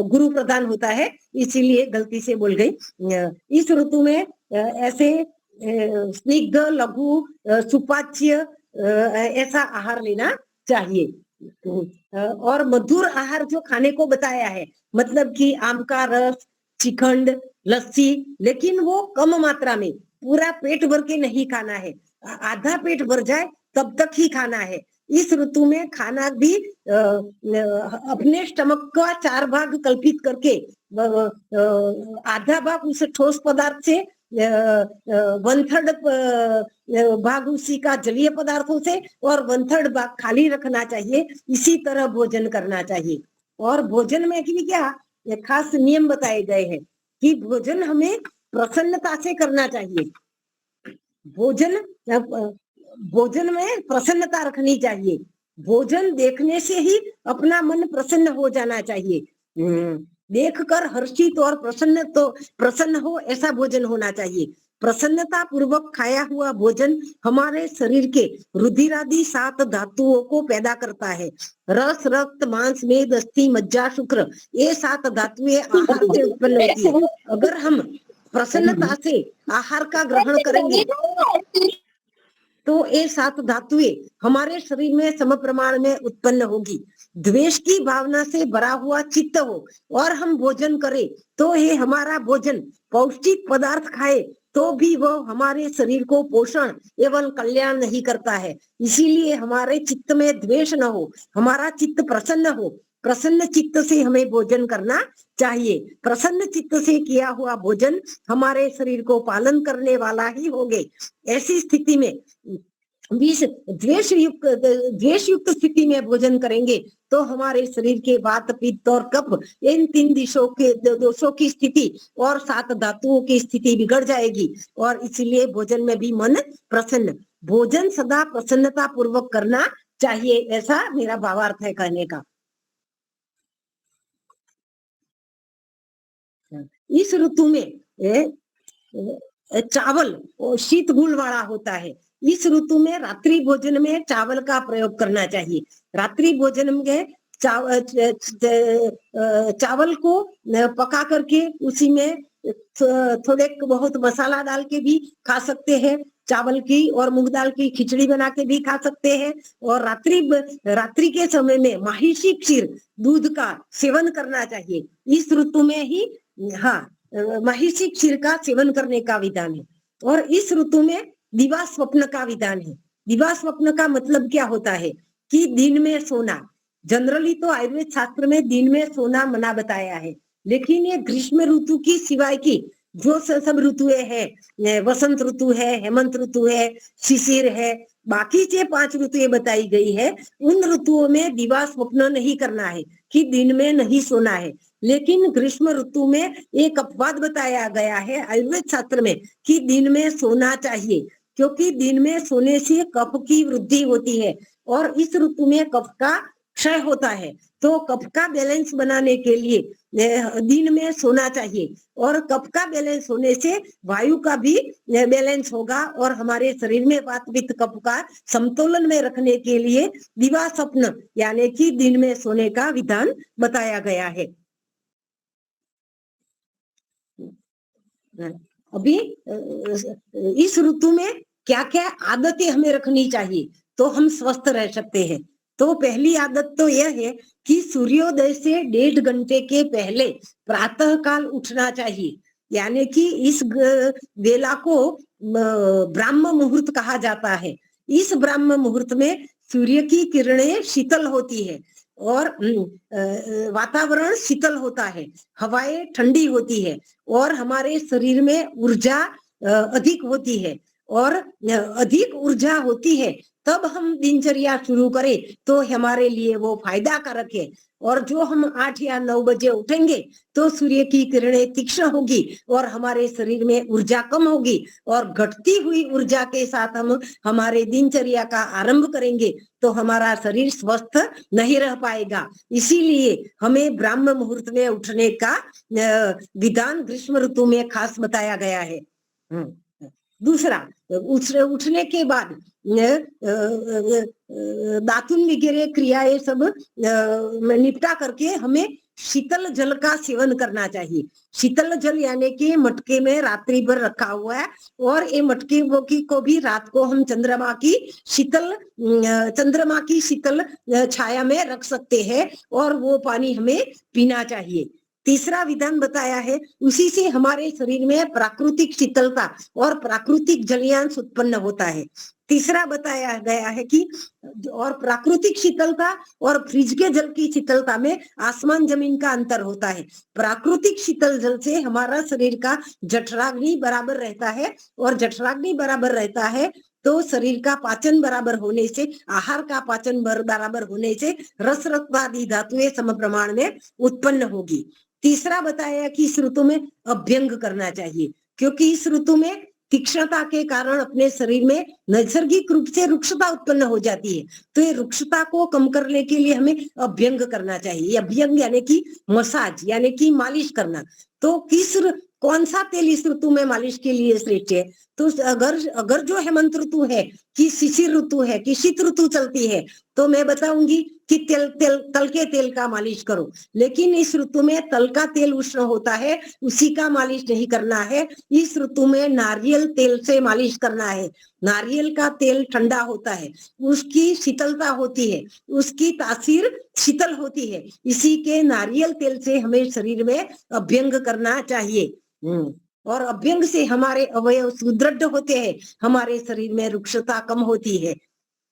गुरु प्रदान होता है, इसीलिए गलती से बोल गई। इस ऋतु में ऐसे स्निग्ध लघु सुपाच्य ऐसा आहार लेना चाहिए। और मधुर आहार जो खाने को बताया है, मतलब कि आम का रस, श्रीखंड, लस्सी, लेकिन वो कम मात्रा में, पूरा पेट भर के नहीं खाना है, आधा पेट भर जाए तब तक ही खाना है। इस ऋतु में खाना भी अपने स्टमक का 4 भाग कल्पित करके आधा भाग उस ठोस पदार्थ से, 1/3 भाग उसी का जलीय पदार्थों से और 1/3 भाग खाली रखना चाहिए। इसी तरह भोजन करना चाहिए। और भोजन में भी क्या खास नियम बताए गए हैं कि भोजन हमें प्रसन्नता से करना चाहिए। भोजन में प्रसन्नता रखनी चाहिए। भोजन देखने से ही अपना मन प्रसन्न हो जाना चाहिए। देखकर हर्षित और प्रसन्न हो ऐसा भोजन होना चाहिए। प्रसन्नता पूर्वक खाया हुआ भोजन हमारे शरीर के रुधिरादि 7 धातुओं को पैदा करता है। रस, रक्त, मांस, मेद, अस्थि, मज्जा, शुक्र, ये 7 धातुएं आहार से उत्पन्न होती है। अगर हम प्रसन्नता से आहार का ग्रहण करेंगे तो ये 7 धातुएं हमारे शरीर में सम प्रमाण में उत्पन्न होगी। द्वेष की भावना से भरा हुआ चित्त हो और हम भोजन करें तो ये हमारा भोजन पौष्टिक पदार्थ खाए तो भी वो हमारे शरीर को पोषण एवं कल्याण नहीं करता है। इसीलिए हमारे चित्त में द्वेष न हो, हमारा चित्त प्रसन्न हो। प्रसन्न चित्त से हमें भोजन करना चाहिए। प्रसन्न चित्त से किया हुआ भोजन हमारे शरीर को पालन करने वाला ही होगे। ऐसी स्थिति में द्वेष युक्त स्थिति में भोजन करेंगे तो हमारे शरीर के वात, पित्त और कफ, इन 3 दोषों की स्थिति और 7 धातुओं की स्थिति बिगड़ जाएगी। और इसलिए भोजन में भी मन प्रसन्न, भोजन सदा प्रसन्नता पूर्वक करना चाहिए, ऐसा मेरा भावार्थ है कहने का। इस ऋतु में चावल शीत गुण वाला होता है। इस ऋतु में रात्रि भोजन में चावल का प्रयोग करना चाहिए। रात्रि भोजन में चावल को पका करके उसी में थोड़े बहुत मसाला डाल के भी खा सकते हैं। चावल की और मूंग दाल की खिचड़ी बना के भी खा सकते हैं। और रात्रि के समय में महिषी क्षीर दूध का सेवन करना चाहिए। इस ऋतु में ही महिषी क्षीर का सेवन करने का विधान है। और इस ऋतु में दिवा स्वप्न का विधान है। दिवा स्वप्न का मतलब क्या होता है कि दिन में सोना। जनरली तो आयुर्वेद शास्त्र में दिन में सोना मना बताया है, लेकिन ये ग्रीष्म ऋतु की सिवाय की जो सब ऋतुएं हैं, वसंत ऋतु है, हेमंत ऋतु है, शिशिर है, बाकी से 5 ऋतुएं बताई गई है, उन ऋतुओं में दिवा स्वप्न नहीं करना है कि दिन में नहीं सोना है। लेकिन ग्रीष्म ऋतु में एक अपवाद बताया गया है आयुर्वेद शास्त्र में कि दिन में सोना चाहिए, क्योंकि दिन में सोने से कफ की वृद्धि होती है और इस ऋतु में कफ का क्षय होता है। तो कफ का बैलेंस बनाने के लिए दिन में सोना चाहिए और कफ का बैलेंस होने से वायु का भी बैलेंस होगा और हमारे शरीर में वात, पित्त, कफ का समतोलन में रखने के लिए दिवा स्वप्न यानी कि दिन में सोने का विधान बताया गया है। अभी इस ऋतु में क्या क्या आदतें हमें रखनी चाहिए तो हम स्वस्थ रह सकते हैं। तो पहली आदत तो यह है कि सूर्योदय से 1.5 घंटे के पहले प्रातः काल उठना चाहिए, यानी कि इस वेला को ब्राह्म मुहूर्त कहा जाता है। इस ब्राह्म मुहूर्त में सूर्य की किरणें शीतल होती है और वातावरण शीतल होता है, हवाएं ठंडी होती है और हमारे शरीर में ऊर्जा अधिक होती है और अधिक ऊर्जा होती है। तब हम दिनचर्या शुरू करें तो हमारे लिए वो फायदा कारक है। और जो हम 8 या 9 बजे उठेंगे तो सूर्य की किरणें तीक्ष्ण होगी और हमारे शरीर में ऊर्जा कम होगी और घटती हुई ऊर्जा के साथ हम हमारे दिनचर्या का आरंभ करेंगे तो हमारा शरीर स्वस्थ नहीं रह पाएगा। इसीलिए हमें ब्राह्म मुहूर्त में उठने का विधान ग्रीष्म ऋतु में खास बताया गया है। दूसरा, उठने के बाद दातुन वगैरह क्रियाएं सब निपटा करके हमें शीतल जल का सेवन करना चाहिए। शीतल जल यानी कि मटके में रात्रि भर रखा हुआ है और ये मटके को भी रात को हम चंद्रमा की शीतल छाया में रख सकते हैं और वो पानी हमें पीना चाहिए। तीसरा विधान बताया है, उसी से हमारे शरीर में प्राकृतिक शीतलता और प्राकृतिक जलयांश उत्पन्न होता है। तीसरा बताया गया है कि और प्राकृतिक शीतलता और फ्रिज के जल की शीतलता में आसमान जमीन का अंतर होता है। प्राकृतिक शीतल जल से हमारा शरीर का जठराग्नि बराबर रहता है और जठराग्नि बराबर रहता है तो शरीर का पाचन बराबर होने से, आहार का पाचन बराबर होने से रस रक्तादि धातुएं सम प्रमाण में उत्पन्न होगी। तीसरा बताया कि इस ऋतु में अभ्यंग करना चाहिए, क्योंकि इस ऋतु में तीक्ष्णता के कारण अपने शरीर में नैसर्गिक रूप से रुक्षता उत्पन्न हो जाती है। तो ये रुक्षता को कम करने के लिए हमें अभ्यंग करना चाहिए। अभ्यंग यानी कि मसाज यानी कि मालिश करना। तो कौन सा तेल इस ऋतु में मालिश के लिए श्रेष्ठ है? तो अगर जो हेमंत ऋतु है कि शिशिर ऋतु है कि शीत ऋतु चलती है तो मैं बताऊंगी कि तल के तेल का मालिश करो। लेकिन इस ऋतु में तल का तेल उष्ण होता है, उसी का मालिश नहीं करना है। इस ऋतु में नारियल तेल से मालिश करना है। नारियल का तेल ठंडा होता है, उसकी शीतलता होती है, उसकी तासीर शीतल होती है। इसी के नारियल तेल से हमें शरीर में अभ्यंग करना चाहिए। और अभ्यंग से हमारे अवयव सुदृढ़ होते हैं, हमारे शरीर में रुक्षता कम होती है।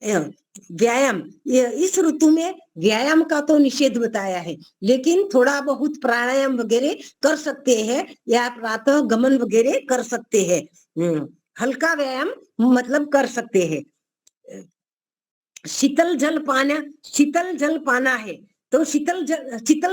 व्यायाम, इस ऋतु में व्यायाम का तो निषेध बताया है, लेकिन थोड़ा बहुत प्राणायाम वगैरह कर सकते हैं या प्रातः गमन वगैरह कर सकते हैं। हल्का व्यायाम मतलब कर सकते हैं। शीतल जल पाना है तो शीतल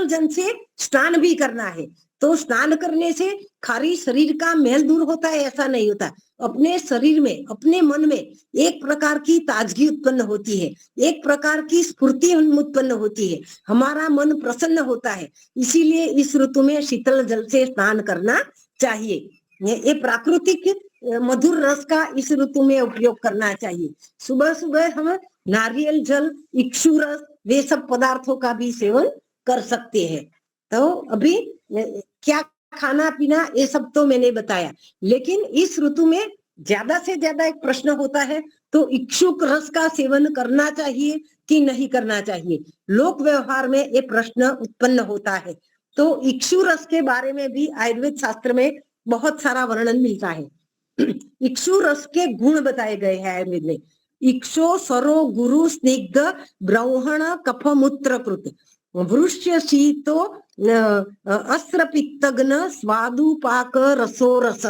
जल से स्नान भी करना है। तो स्नान करने से खाली शरीर का मैल दूर होता है ऐसा नहीं होता। अपने शरीर में, अपने मन में एक प्रकार की ताजगी उत्पन्न होती है, एक प्रकार की स्फूर्ति उत्पन्न होती है, हमारा मन प्रसन्न होता है। इसीलिए इस ऋतु में शीतल जल से स्नान करना चाहिए। ये प्राकृतिक मधुर रस का इस ऋतु में उपयोग करना चाहिए। सुबह सुबह हम नारियल जल, इक्षु रस, वे सब पदार्थों का भी सेवन कर सकते हैं। तो अभी क्या खाना पीना ये सब तो मैंने बताया, लेकिन इस ऋतु में ज्यादा से ज्यादा एक प्रश्न होता है, तो इक्षुक रस का सेवन करना चाहिए कि नहीं करना चाहिए। लोक व्यवहार में ये प्रश्न उत्पन्न होता है। तो इक्षु रस के बारे में भी आयुर्वेद शास्त्र में बहुत सारा वर्णन मिलता है। इक्षु रस के गुण बताए गए हैं आयुर्वेद में। इक्षो सरो गुरु स्निग्ध ब्रह्मण कफ मूत्र कृत वृष्य शीतो अस्त्र पित्तग्न स्वादुपाक रसो रस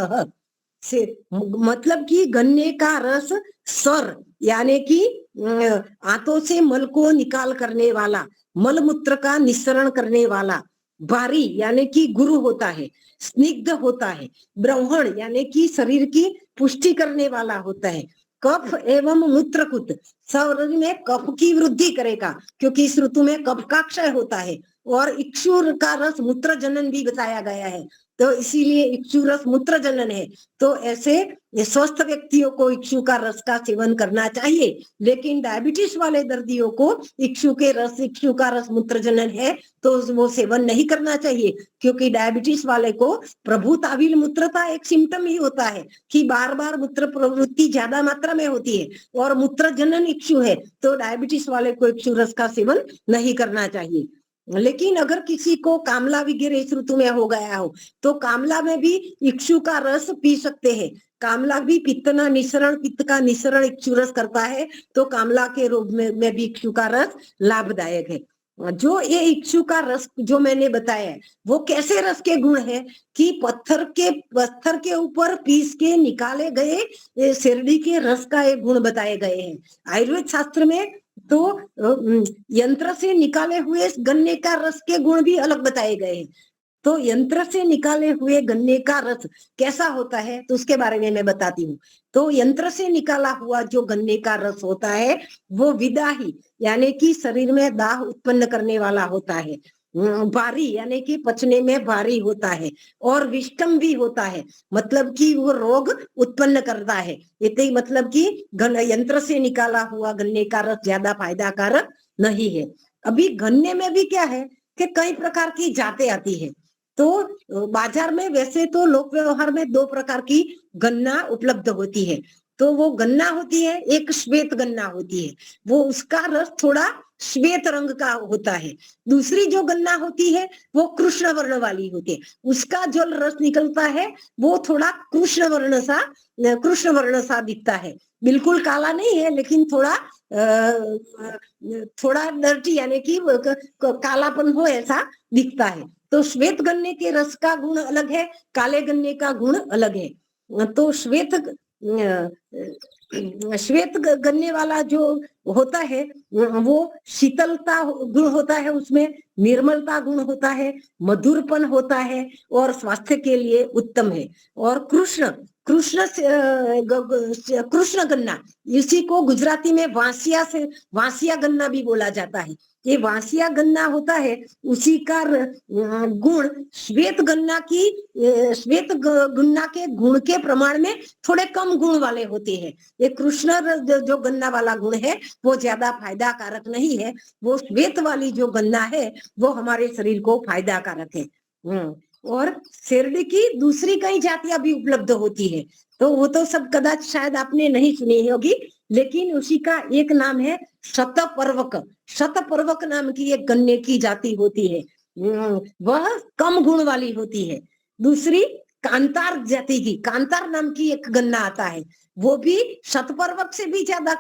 से, मतलब कि गन्ने का रस सर यानी कि आंतों से मल को निकाल करने वाला, मल मूत्र का निस्सरण करने वाला, बारी यानी कि गुरु होता है, स्निग्ध होता है, ब्रह्मण यानी कि शरीर की पुष्टि करने वाला होता है, कफ एवं मूत्रकुत शरीर में कफ की वृद्धि करेगा क्योंकि इस ऋतु में कफ का क्षय होता है, और इक्षुर का रस मूत्र जनन भी बताया गया है। तो इसीलिए इक्षु रस मूत्र जनन है। तो ऐसे स्वस्थ व्यक्तियों को इक्षु का रस का सेवन करना चाहिए, लेकिन डायबिटीज वाले दर्दियों को इक्षु का रस मूत्र जनन है तो वो सेवन नहीं करना चाहिए, क्योंकि डायबिटीज वाले को प्रभुताविल मूत्रता एक सिम्टम ही होता है कि बार बार मूत्र प्रवृत्ति ज्यादा मात्रा में होती है और मूत्र जनन इक्षु है, तो डायबिटीज वाले को इक्षु रस का सेवन नहीं करना चाहिए। लेकिन अगर किसी को कामला वगैरह इस ऋतु में हो गया हो तो कामला में भी इक्षु का रस पी सकते हैं। कामला भी पित्त का निसरण इक्षु रस करता है, तो कामला के रोग में भी इक्षु का रस लाभदायक है। जो ये इक्षु का रस जो मैंने बताया है वो कैसे रस के गुण है कि पत्थर के ऊपर पीस के निकाले गए शेरडी के रस का एक गुण बताए गए हैं। आयुर्वेद शास्त्र में तो यंत्र से निकाले हुए गन्ने का रस के गुण भी अलग बताए गए हैं। तो यंत्र से निकाले हुए गन्ने का रस कैसा होता है तो उसके बारे में मैं बताती हूँ। तो यंत्र से निकाला हुआ जो गन्ने का रस होता है वो विदाही यानी कि शरीर में दाह उत्पन्न करने वाला होता है, भारी यानी कि पचने में भारी होता है, और विष्टम भी होता है, मतलब कि वो रोग उत्पन्न करता है। इतने मतलब कि यंत्र से निकाला हुआ गन्ने का रस ज्यादा फायदाकारक नहीं है। अभी गन्ने में भी क्या है कि कई प्रकार की जातें आती है। तो बाजार में वैसे तो लोक व्यवहार में 2 प्रकार की गन्ना उपलब्ध होती है। तो वो गन्ना होती है, एक श्वेत गन्ना होती है, वो उसका रस थोड़ा श्वेत रंग का होता है। दूसरी जो गन्ना होती है वो कृष्ण वर्ण वाली होती है, उसका जो रस निकलता है वो थोड़ा कृष्ण वर्ण सा दिखता है। बिल्कुल काला नहीं है लेकिन थोड़ा डर्टी यानी कि कालापन हो ऐसा दिखता है। तो श्वेत गन्ने के रस का गुण अलग है, काले गन्ने का गुण अलग है। तो श्वेत गन्ने वाला जो होता है वो शीतलता गुण होता है, उसमें निर्मलता गुण होता है, मधुरपन होता है और स्वास्थ्य के लिए उत्तम है। और कृष्ण गन्ना, इसी को गुजराती में वासिया गन्ना भी बोला जाता है। ये वासिया गन्ना होता है, उसी का गुण श्वेत गन्ना के गुण के प्रमाण में थोड़े कम गुण वाले होते हैं। ये कृष्ण जो गन्ना वाला गुण है वो ज्यादा फायदा कारक नहीं है, वो श्वेत वाली जो गन्ना है वो हमारे शरीर को फायदा कारक है। और शेरडी की दूसरी कई जातियां भी उपलब्ध होती है, तो वो तो सब कदाच शायद आपने नहीं सुनी होगी, लेकिन उसी का एक नाम है शतपर्वक नाम की एक गन्ने की जाति होती है, वह कम गुण वाली होती है। दूसरी कांतार जाति की, कांतार नाम की एक गन्ना आता है, वो भी शतपर्वक से भी ज्यादा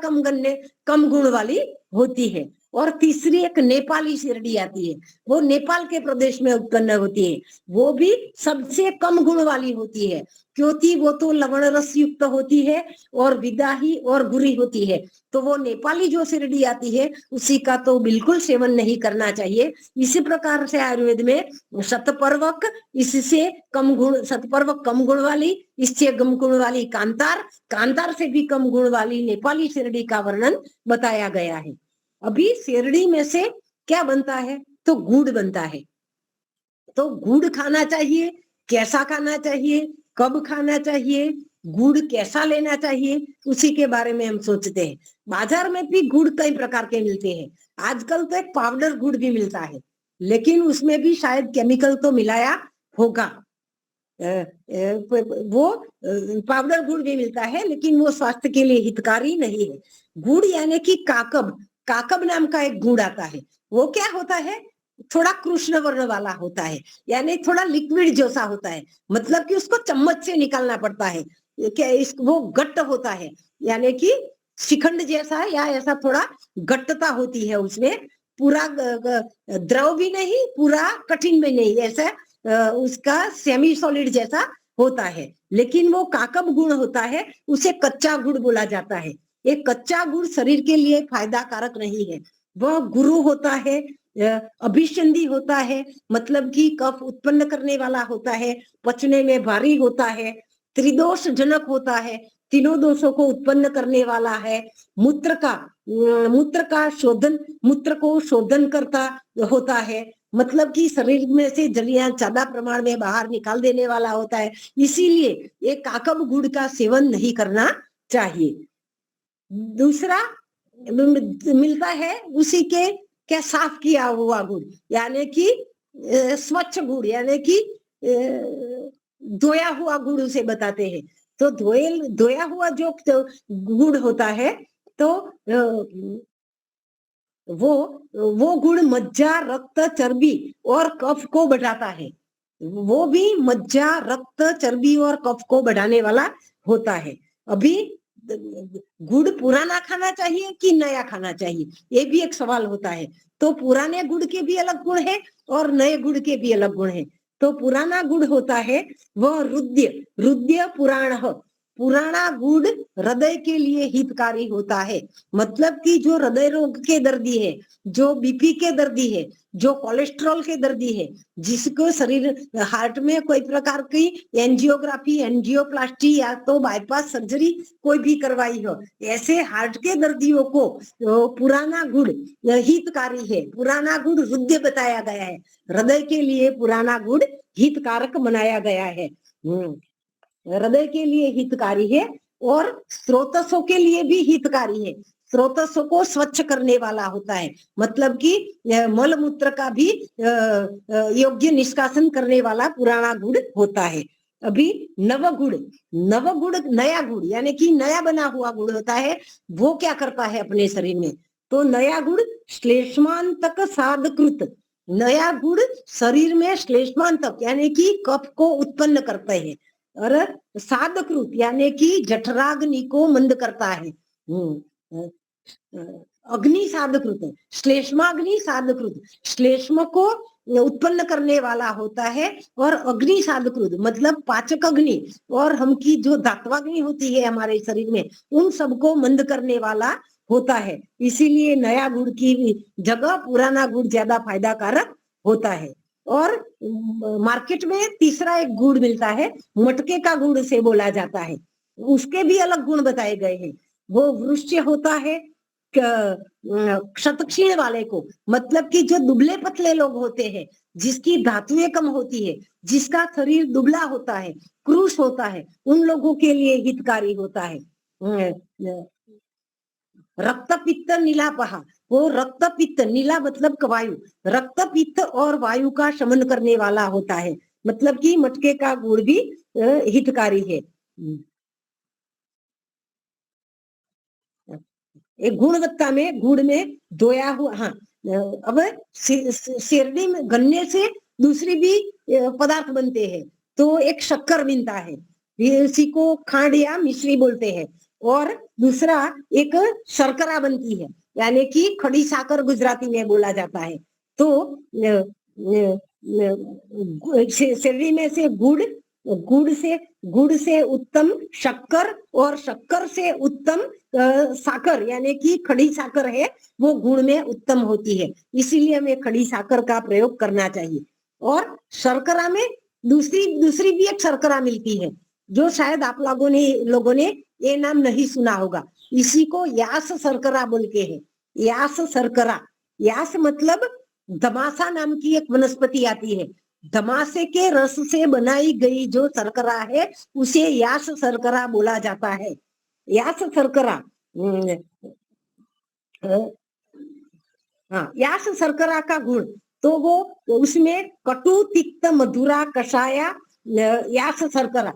कम गुण वाली होती है। और तीसरी एक नेपाली शेरडी आती है, वो नेपाल के प्रदेश में उत्पन्न होती है, वो भी सबसे कम गुण वाली होती है, क्योंकि वो तो लवण रस युक्त होती है और विदाही और बुरी होती है। तो वो नेपाली जो शेरडी आती है उसी का तो बिल्कुल सेवन नहीं करना चाहिए। इसी प्रकार से आयुर्वेद में शतपर्वक, इससे कम गुण, शतपर्वक कम गुण वाली, इससे कम गुण वाली कांतार से भी कम गुण वाली नेपाली शेरडी का वर्णन बताया गया है। अभी शेरडी में से क्या बनता है तो गुड़ बनता है। तो गुड़ खाना चाहिए, कैसा खाना चाहिए, कब खाना चाहिए, गुड़ कैसा लेना चाहिए, उसी के बारे में हम सोचते हैं। बाजार में भी गुड़ कई प्रकार के मिलते हैं, आजकल तो एक पाउडर गुड़ भी मिलता है, लेकिन उसमें भी शायद केमिकल तो मिलाया होगा। वो पाउडर गुड़ भी मिलता है लेकिन वो स्वास्थ्य के लिए हितकारी नहीं है। गुड़ यानी कि काकब नाम का एक गुड़ आता है, वो क्या होता है, थोड़ा कृष्ण वर्ण वाला होता है, यानी थोड़ा लिक्विड जैसा होता है, मतलब कि उसको चम्मच से निकालना पड़ता है। वो गट्ट होता है, यानी कि शिखंड जैसा या ऐसा थोड़ा गट्टता होती है उसमें, पूरा द्रव भी नहीं, पूरा कठिन भी नहीं, ऐसा उसका सेमी सॉलिड जैसा होता है। लेकिन वो काकब गुण होता है, उसे कच्चा गुड़ बोला जाता है। ये कच्चा गुड़ शरीर के लिए फायदा कारक नहीं है। वह गुरु होता है, अभिसंधि होता है, मतलब कि कफ उत्पन्न करने वाला होता है, पचने में भारी होता है, त्रिदोष जनक होता है, तीनों दोषों को उत्पन्न करने वाला है, मूत्र को शोधन करता होता है, मतलब कि शरीर में से जलियां ज्यादा प्रमाण में बाहर निकाल देने वाला होता है, इसीलिए ये काकब गुड़ का सेवन नहीं करना चाहिए। दूसरा मिलता है उसी के क्या साफ किया हुआ गुड़, यानी कि स्वच्छ गुड़, यानी कि धोया हुआ गुड़ उसे बताते हैं। तो धोया हुआ जो गुड़ होता है तो वो गुड़ मज्जा, रक्त, चर्बी और कफ को बढ़ाता है। वो भी मज्जा, रक्त, चर्बी और कफ को बढ़ाने वाला होता है। अभी गुड़ पुराना खाना चाहिए कि नया खाना चाहिए, ये भी एक सवाल होता है। तो पुराने गुड़ के भी अलग गुण है और नए गुड़ के भी अलग गुण है। तो पुराना गुड़ होता है वह रुद्य पुराण, पुराना गुड़ हृदय के लिए हितकारी होता है। मतलब कि जो हृदय रोग के दर्दी है, जो बीपी के दर्दी है, जो कोलेस्ट्रॉल के दर्दी है, जिसको शरीर हार्ट में कोई प्रकार की एंजियोग्राफी, एंजियोप्लास्टी या तो बाईपास सर्जरी कोई भी करवाई हो, ऐसे हार्ट के दर्दियों को पुराना गुड़ हितकारी है। पुराना गुड़ रुद्य बताया गया है, हृदय के लिए पुराना गुड़ हितकारक बनाया गया है। हृदय के लिए हितकारी है और स्रोतसों के लिए भी हितकारी है। स्रोतसों को स्वच्छ करने वाला होता है, मतलब कि मल मूत्र का भी योग्य निष्कासन करने वाला पुराना गुड़ होता है। अभी नवगुड़ नया गुड़ यानी कि नया बना हुआ गुड़ होता है। वो क्या करता है अपने शरीर में? तो नया गुड़ श्लेष्मांतक साधकृत, नया गुड़ शरीर में श्लेष्मांतक यानी कि कफ को उत्पन्न करते हैं और साधकृत यानी कि जठराग्नि को मंद करता है। अग्नि साधकृत, श्लेष्माग्नि साधकृत, श्लेष्म को उत्पन्न करने वाला होता है और अग्नि साधकृत मतलब पाचक अग्नि और हम की जो धात्वाग्नि होती है हमारे शरीर में, उन सबको मंद करने वाला होता है। इसीलिए नया गुड़ की जगह पुराना गुड़ ज्यादा फायदा कारक होता है। और मार्केट में तीसरा एक गुड़ मिलता है, मटके का गुड़ से बोला जाता है, उसके भी अलग गुण बताए गए हैं। वो वृक्ष होता है क्षतक्षीण वाले को, मतलब कि जो दुबले पतले लोग होते हैं, जिसकी धातुएं कम होती है, जिसका शरीर दुबला होता है, क्रूश होता है, उन लोगों के लिए हितकारी होता है। रक्त पित्त नीलापहा, वो रक्त पित्त, नीला मतलब वायु, रक्त पित्त और वायु का शमन करने वाला होता है। मतलब कि मटके का गुड़ भी हितकारी है। एक गुणवत्ता में गुड़ में धोया हुआ, हाँ अब शेरडी में गन्ने से दूसरी भी पदार्थ बनते हैं, तो एक शक्कर बनता है, इसी को खांड या मिश्री बोलते हैं। और दूसरा एक शर्करा बनती है, यानी कि खड़ी साकर गुजराती में बोला जाता है। तो शेरडी में से गुड़ से उत्तम शक्कर और शक्कर से उत्तम साकर यानी कि खड़ी साकर है, वो गुड़ में उत्तम होती है, इसीलिए हमें खड़ी साकर का प्रयोग करना चाहिए। और शर्करा में दूसरी भी एक शर्करा मिलती है, जो शायद आप लोगों ने ये नाम नहीं सुना होगा। इसी को यास शर्करा बोल के है, यास शर्करा। यास मतलब धमासा नाम की एक वनस्पति आती है, धमासे के रस से बनाई गई जो शर्करा है उसे यास शर्करा बोला जाता है। यास शर्करा, हाँ यास शर्करा का गुण, तो वो उसमें कटु तिक्त मधुरा कषाया यास शर्करा,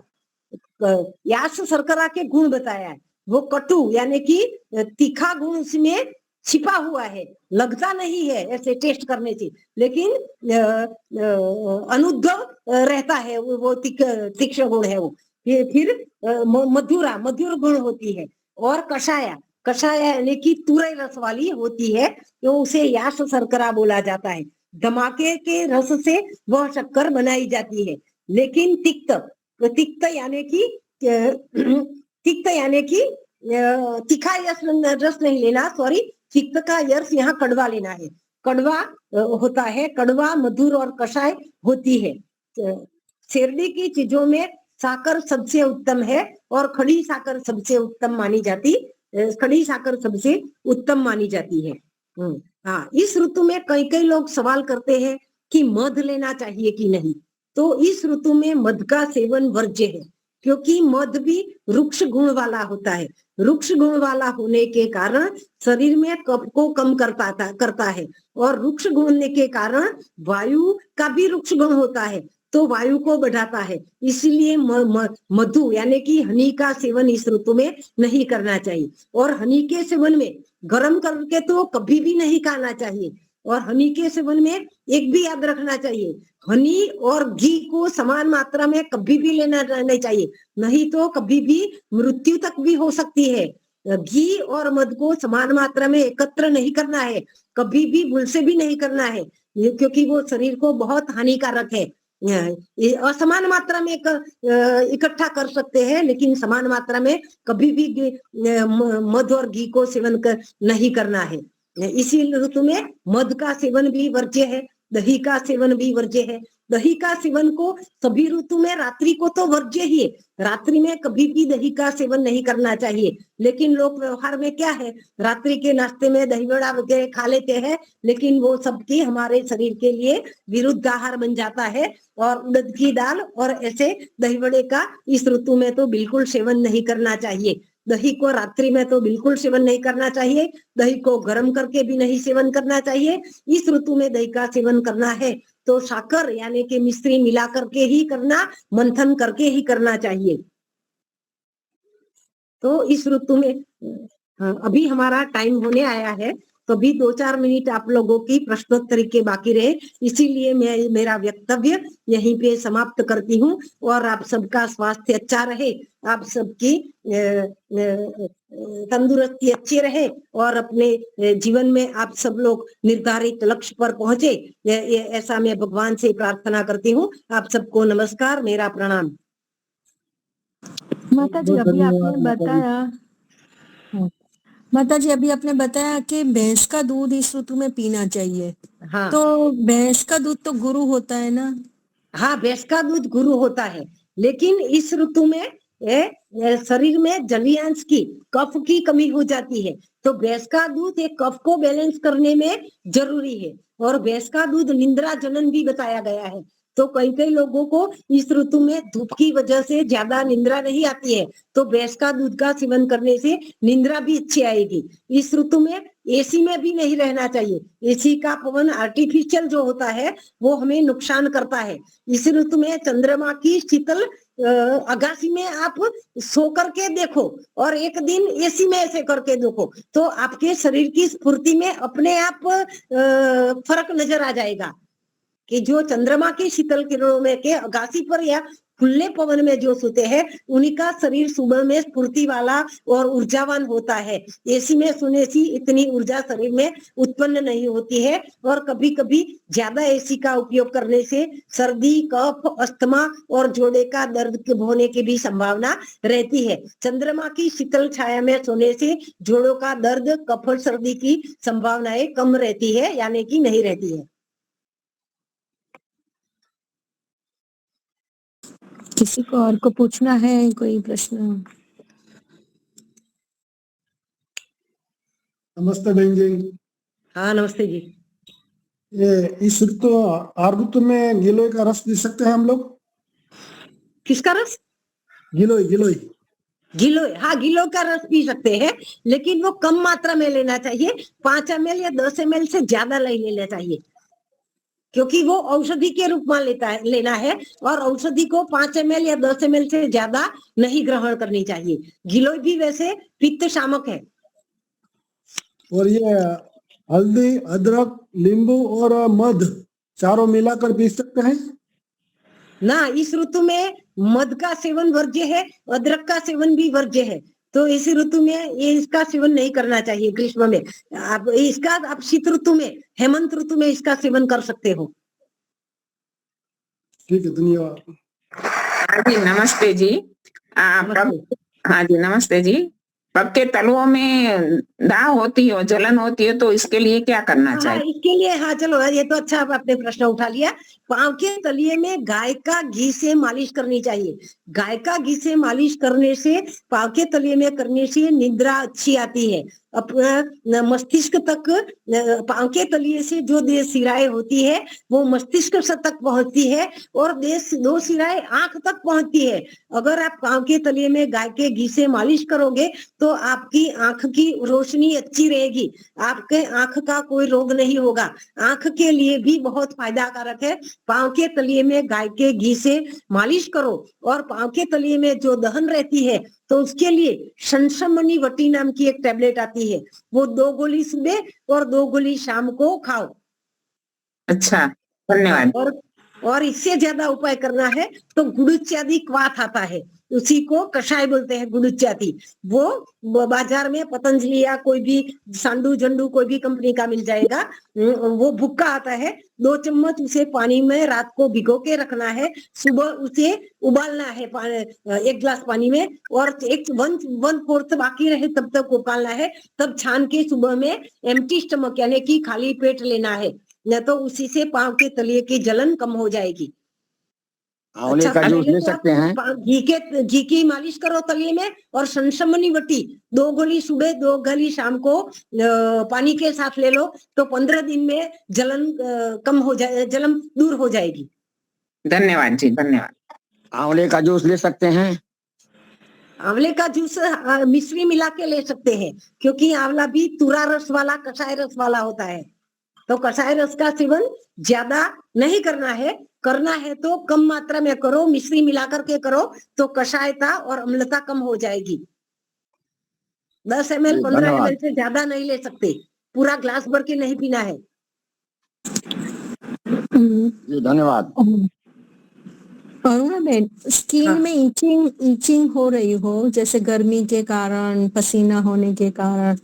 यास शर्करा के गुण बताया है। वो कटु यानी कि तीखा गुण उसमें छिपा हुआ है, लगता नहीं है ऐसे टेस्ट करने से, लेकिन अनुद्भव रहता है, वो तीक्ष्ण गुण है वो। फिर मधुर गुण होती है। और कषाया यानी कि तुरई रस वाली होती है, तो उसे यास शर्करा बोला जाता है। धमाके के रस से वह शक्कर बनाई जाती है। लेकिन तिक्त यानी कि तीखा रस नहीं लेना, सॉरी, तिक्त का यर्स यहाँ कड़वा लेना है। कड़वा होता है, कड़वा, मधुर और कषाय होती है। शेरडी की चीजों में साकर सबसे उत्तम है और खड़ी साकर सबसे उत्तम मानी जाती, खड़ी साकर सबसे उत्तम मानी जाती है। हाँ, इस ऋतु में कई लोग सवाल करते हैं कि मध लेना चाहिए कि नहीं, तो इस ऋतु में मध का सेवन वर्ज्य है, क्योंकि मध भी रुक्ष गुण वाला होता है। रुक्ष गुण वाला होने के कारण शरीर में कफ को कम करता है, और रुक्ष गुण के कारण वायु का भी रुक्ष गुण होता है, तो वायु को बढ़ाता है। इसलिए मधु यानी कि हनी का सेवन इस ऋतु में नहीं करना चाहिए। और हनी के सेवन में गर्म करके तो कभी भी नहीं खाना चाहिए। और हनी के सेवन में एक भी याद रखना चाहिए, हनी और घी को समान मात्रा में कभी भी लेना नहीं चाहिए, नहीं तो कभी भी मृत्यु तक भी हो सकती है। घी और मध को समान मात्रा में एकत्र नहीं करना है, कभी भी भूल से भी नहीं करना है, क्योंकि वो शरीर को बहुत हानिकारक है। असमान मात्रा में इकट्ठा कर सकते हैं, लेकिन समान मात्रा में कभी भी मध और घी को सेवन नहीं करना है। इसी ऋतु में मध का सेवन भी वर्ज्य है, दही का सेवन भी वर्ज्य है। दही का सेवन को सभी ऋतु में, रात्रि को तो वर्ज्य ही है, रात्रि में कभी भी दही का सेवन नहीं करना चाहिए। लेकिन लोग व्यवहार में क्या है, रात्रि के नाश्ते में दही बड़ा वगैरह खा लेते हैं, लेकिन वो सबकी हमारे शरीर के लिए विरुद्ध आहार बन जाता है। और उड़द की दाल और ऐसे दही बड़े का इस ऋतु में तो बिल्कुल सेवन नहीं करना चाहिए। दही को रात्रि में तो बिल्कुल सेवन नहीं करना चाहिए, दही को गर्म करके भी नहीं सेवन करना चाहिए। इस ऋतु में दही का सेवन करना है तो साकर यानी कि मिश्री मिला करके ही करना, मंथन करके ही करना चाहिए। तो इस ऋतु में अभी हमारा टाइम होने आया है, तो अभी 2-4 मिनट आप लोगों की प्रश्नोत्तरी के बाकी रहे, इसीलिए मैं मेरा वक्तव्य यहीं पे समाप्त करती हूँ। और आप सबका स्वास्थ्य अच्छा रहे, आप सबकी तंदुरुस्ती अच्छी रहे, और अपने जीवन में आप सब लोग निर्धारित लक्ष्य पर पहुंचे, ऐसा मैं भगवान से प्रार्थना करती हूँ। आप सबको नमस्कार, मेरा प्रणाम। माता जी अभी आपने बताया कि भैंस का दूध इस ऋतु में पीना चाहिए। हाँ, तो भैंस का दूध तो गुरु होता है ना? हाँ, भैंस का दूध गुरु होता है, लेकिन इस ऋतु में शरीर में जलीयांश की, कफ की कमी हो जाती है, तो भैंस का दूध एक कफ को बैलेंस करने में जरूरी है। और भैंस का दूध निंद्रा जनन भी बताया गया है, तो कई कई लोगों को इस ऋतु में धूप की वजह से ज्यादा निंद्रा नहीं आती है, तो भैंस का दूध का सेवन करने से निंद्रा भी अच्छी आएगी। इस ऋतु में एसी में भी नहीं रहना चाहिए, एसी का पवन आर्टिफिशियल जो होता है वो हमें नुकसान करता है। इस ऋतु में चंद्रमा की शीतल अगासी में आप सो करके देखो, और एक दिन एसी में ऐसे करके देखो, तो आपके शरीर की स्फूर्ति में अपने आप फर्क नजर आ जाएगा कि जो चंद्रमा की शीतल किरणों में के अगासी पर या खुले पवन में जो सोते हैं, उन्हीं का शरीर सुबह में स्फूर्ति वाला और ऊर्जावान होता है। एसी में सोने से इतनी ऊर्जा शरीर में उत्पन्न नहीं होती है, और कभी कभी ज्यादा एसी का उपयोग करने से सर्दी, कफ, अस्थमा और जोड़े का दर्द होने की भी संभावना रहती है। चंद्रमा की शीतल छाया में सोने से जोड़ों का दर्द, कफ, सर्दी की संभावनाएं कम रहती है, यानी कि नहीं रहती है। किसी को और को पूछना है कोई प्रश्न? नमस्ते बहन जी। हाँ, नमस्ते जी। ये इस ऋतु ऋतु में गिलोय का रस पी सकते हैं हम लोग? किसका रस? गिलोय गिलोय गिलोय, हाँ, गिलोय का रस पी सकते हैं, लेकिन वो कम मात्रा में लेना चाहिए। 5 ml या 10 ml से ज्यादा नहीं लेना चाहिए, क्योंकि वो औषधि के रूप में लेना है, और औषधि को 5 ml या 10 ml से ज्यादा नहीं ग्रहण करनी चाहिए। गिलोय भी वैसे पित्त शामक है। और ये हल्दी, अदरक, नींबू और मध चारों मिलाकर पी सकते हैं ना? इस ऋतु में मध का सेवन वर्ज्य है, अदरक का सेवन भी वर्ज्य है, तो इस ऋतु में ये इसका सेवन नहीं करना चाहिए। ग्रीष्म में आप शीत ऋतु में, हेमंत ऋतु में इसका सेवन कर सकते हो। ठीक है, धन्यवाद। हाँ जी, नमस्ते जी। हाँ जी, नमस्ते जी। पग के तलुओं में दाग होती है, जलन होती है, तो इसके लिए क्या करना चाहिए? इसके लिए, हाँ, चलो, ये तो अच्छा आपने प्रश्न उठा लिया। पाँव के तलिए में गाय का घी से मालिश करनी चाहिए। गाय का घी से मालिश करने से, पाँव के तलिए में करने से निद्रा अच्छी आती है। अपना मस्तिष्क तक, पाँव के तलिए से जो दो सिराएं होती है वो मस्तिष्क तक पहुंचती है और दो सिराएं आंख तक पहुंचती है। अगर आप पाँव के तलिए में गाय के घी से मालिश करोगे तो आपकी आंख की रोशनी अच्छी रहेगी, आपके आंख का कोई रोग नहीं होगा। आंख के लिए भी बहुत फायदा कारक है। पाँव के तलिए में गाय के घी से मालिश करो और पाँव के तलिए में जो दहन रहती है तो उसके लिए संशमनी वटी नाम की एक टैबलेट आती है, वो 2 गोली सुबह और 2 गोली शाम को खाओ। अच्छा, धन्यवाद। और इससे ज्यादा उपाय करना है तो गुड़ुच्यादि क्वाथ आता है, उसी को कषाय बोलते हैं, गुड़ुच्यादि। वो बाजार में पतंजलि या कोई भी सांडू झंडू कोई भी कंपनी का मिल जाएगा। वो भुक्का आता है, 2 चम्मच उसे पानी में रात को भिगो के रखना है, सुबह उसे उबालना है 1 गिलास पानी में, और 1/4 बाकी रहे तब तक उबालना है। तब छान के सुबह में एम्प्टी स्टमक यानी कि खाली पेट लेना है, न तो उसी से पाँव के तलिए की जलन कम हो जाएगी। आंवले का जूस ले सकते हैं। घी की मालिश करो तलिए में, और संशमनी वटी 2 गोली सुबह 2 गोली शाम को पानी के साथ ले लो तो 15 दिन में जलन कम हो जाए, जलन दूर हो जाएगी। धन्यवाद जी, धन्यवाद। आंवले का जूस ले सकते हैं। आंवले का जूस मिश्री मिला के ले सकते हैं, क्योंकि आंवला भी तुरा रस वाला, कषाय रस वाला होता है। तो कषाय रस का सेवन ज्यादा नहीं करना है तो कम मात्रा में करो, मिश्री मिला करके करो तो कषायता और अम्लता कम हो जाएगी। 10 ml 15 ml से ज्यादा नहीं ले सकते, पूरा ग्लास भर के नहीं पीना है। जी धन्यवाद। अरुणा बेन, स्किन में इचिंग हो रही हो, जैसे गर्मी के कारण, पसीना होने के कारण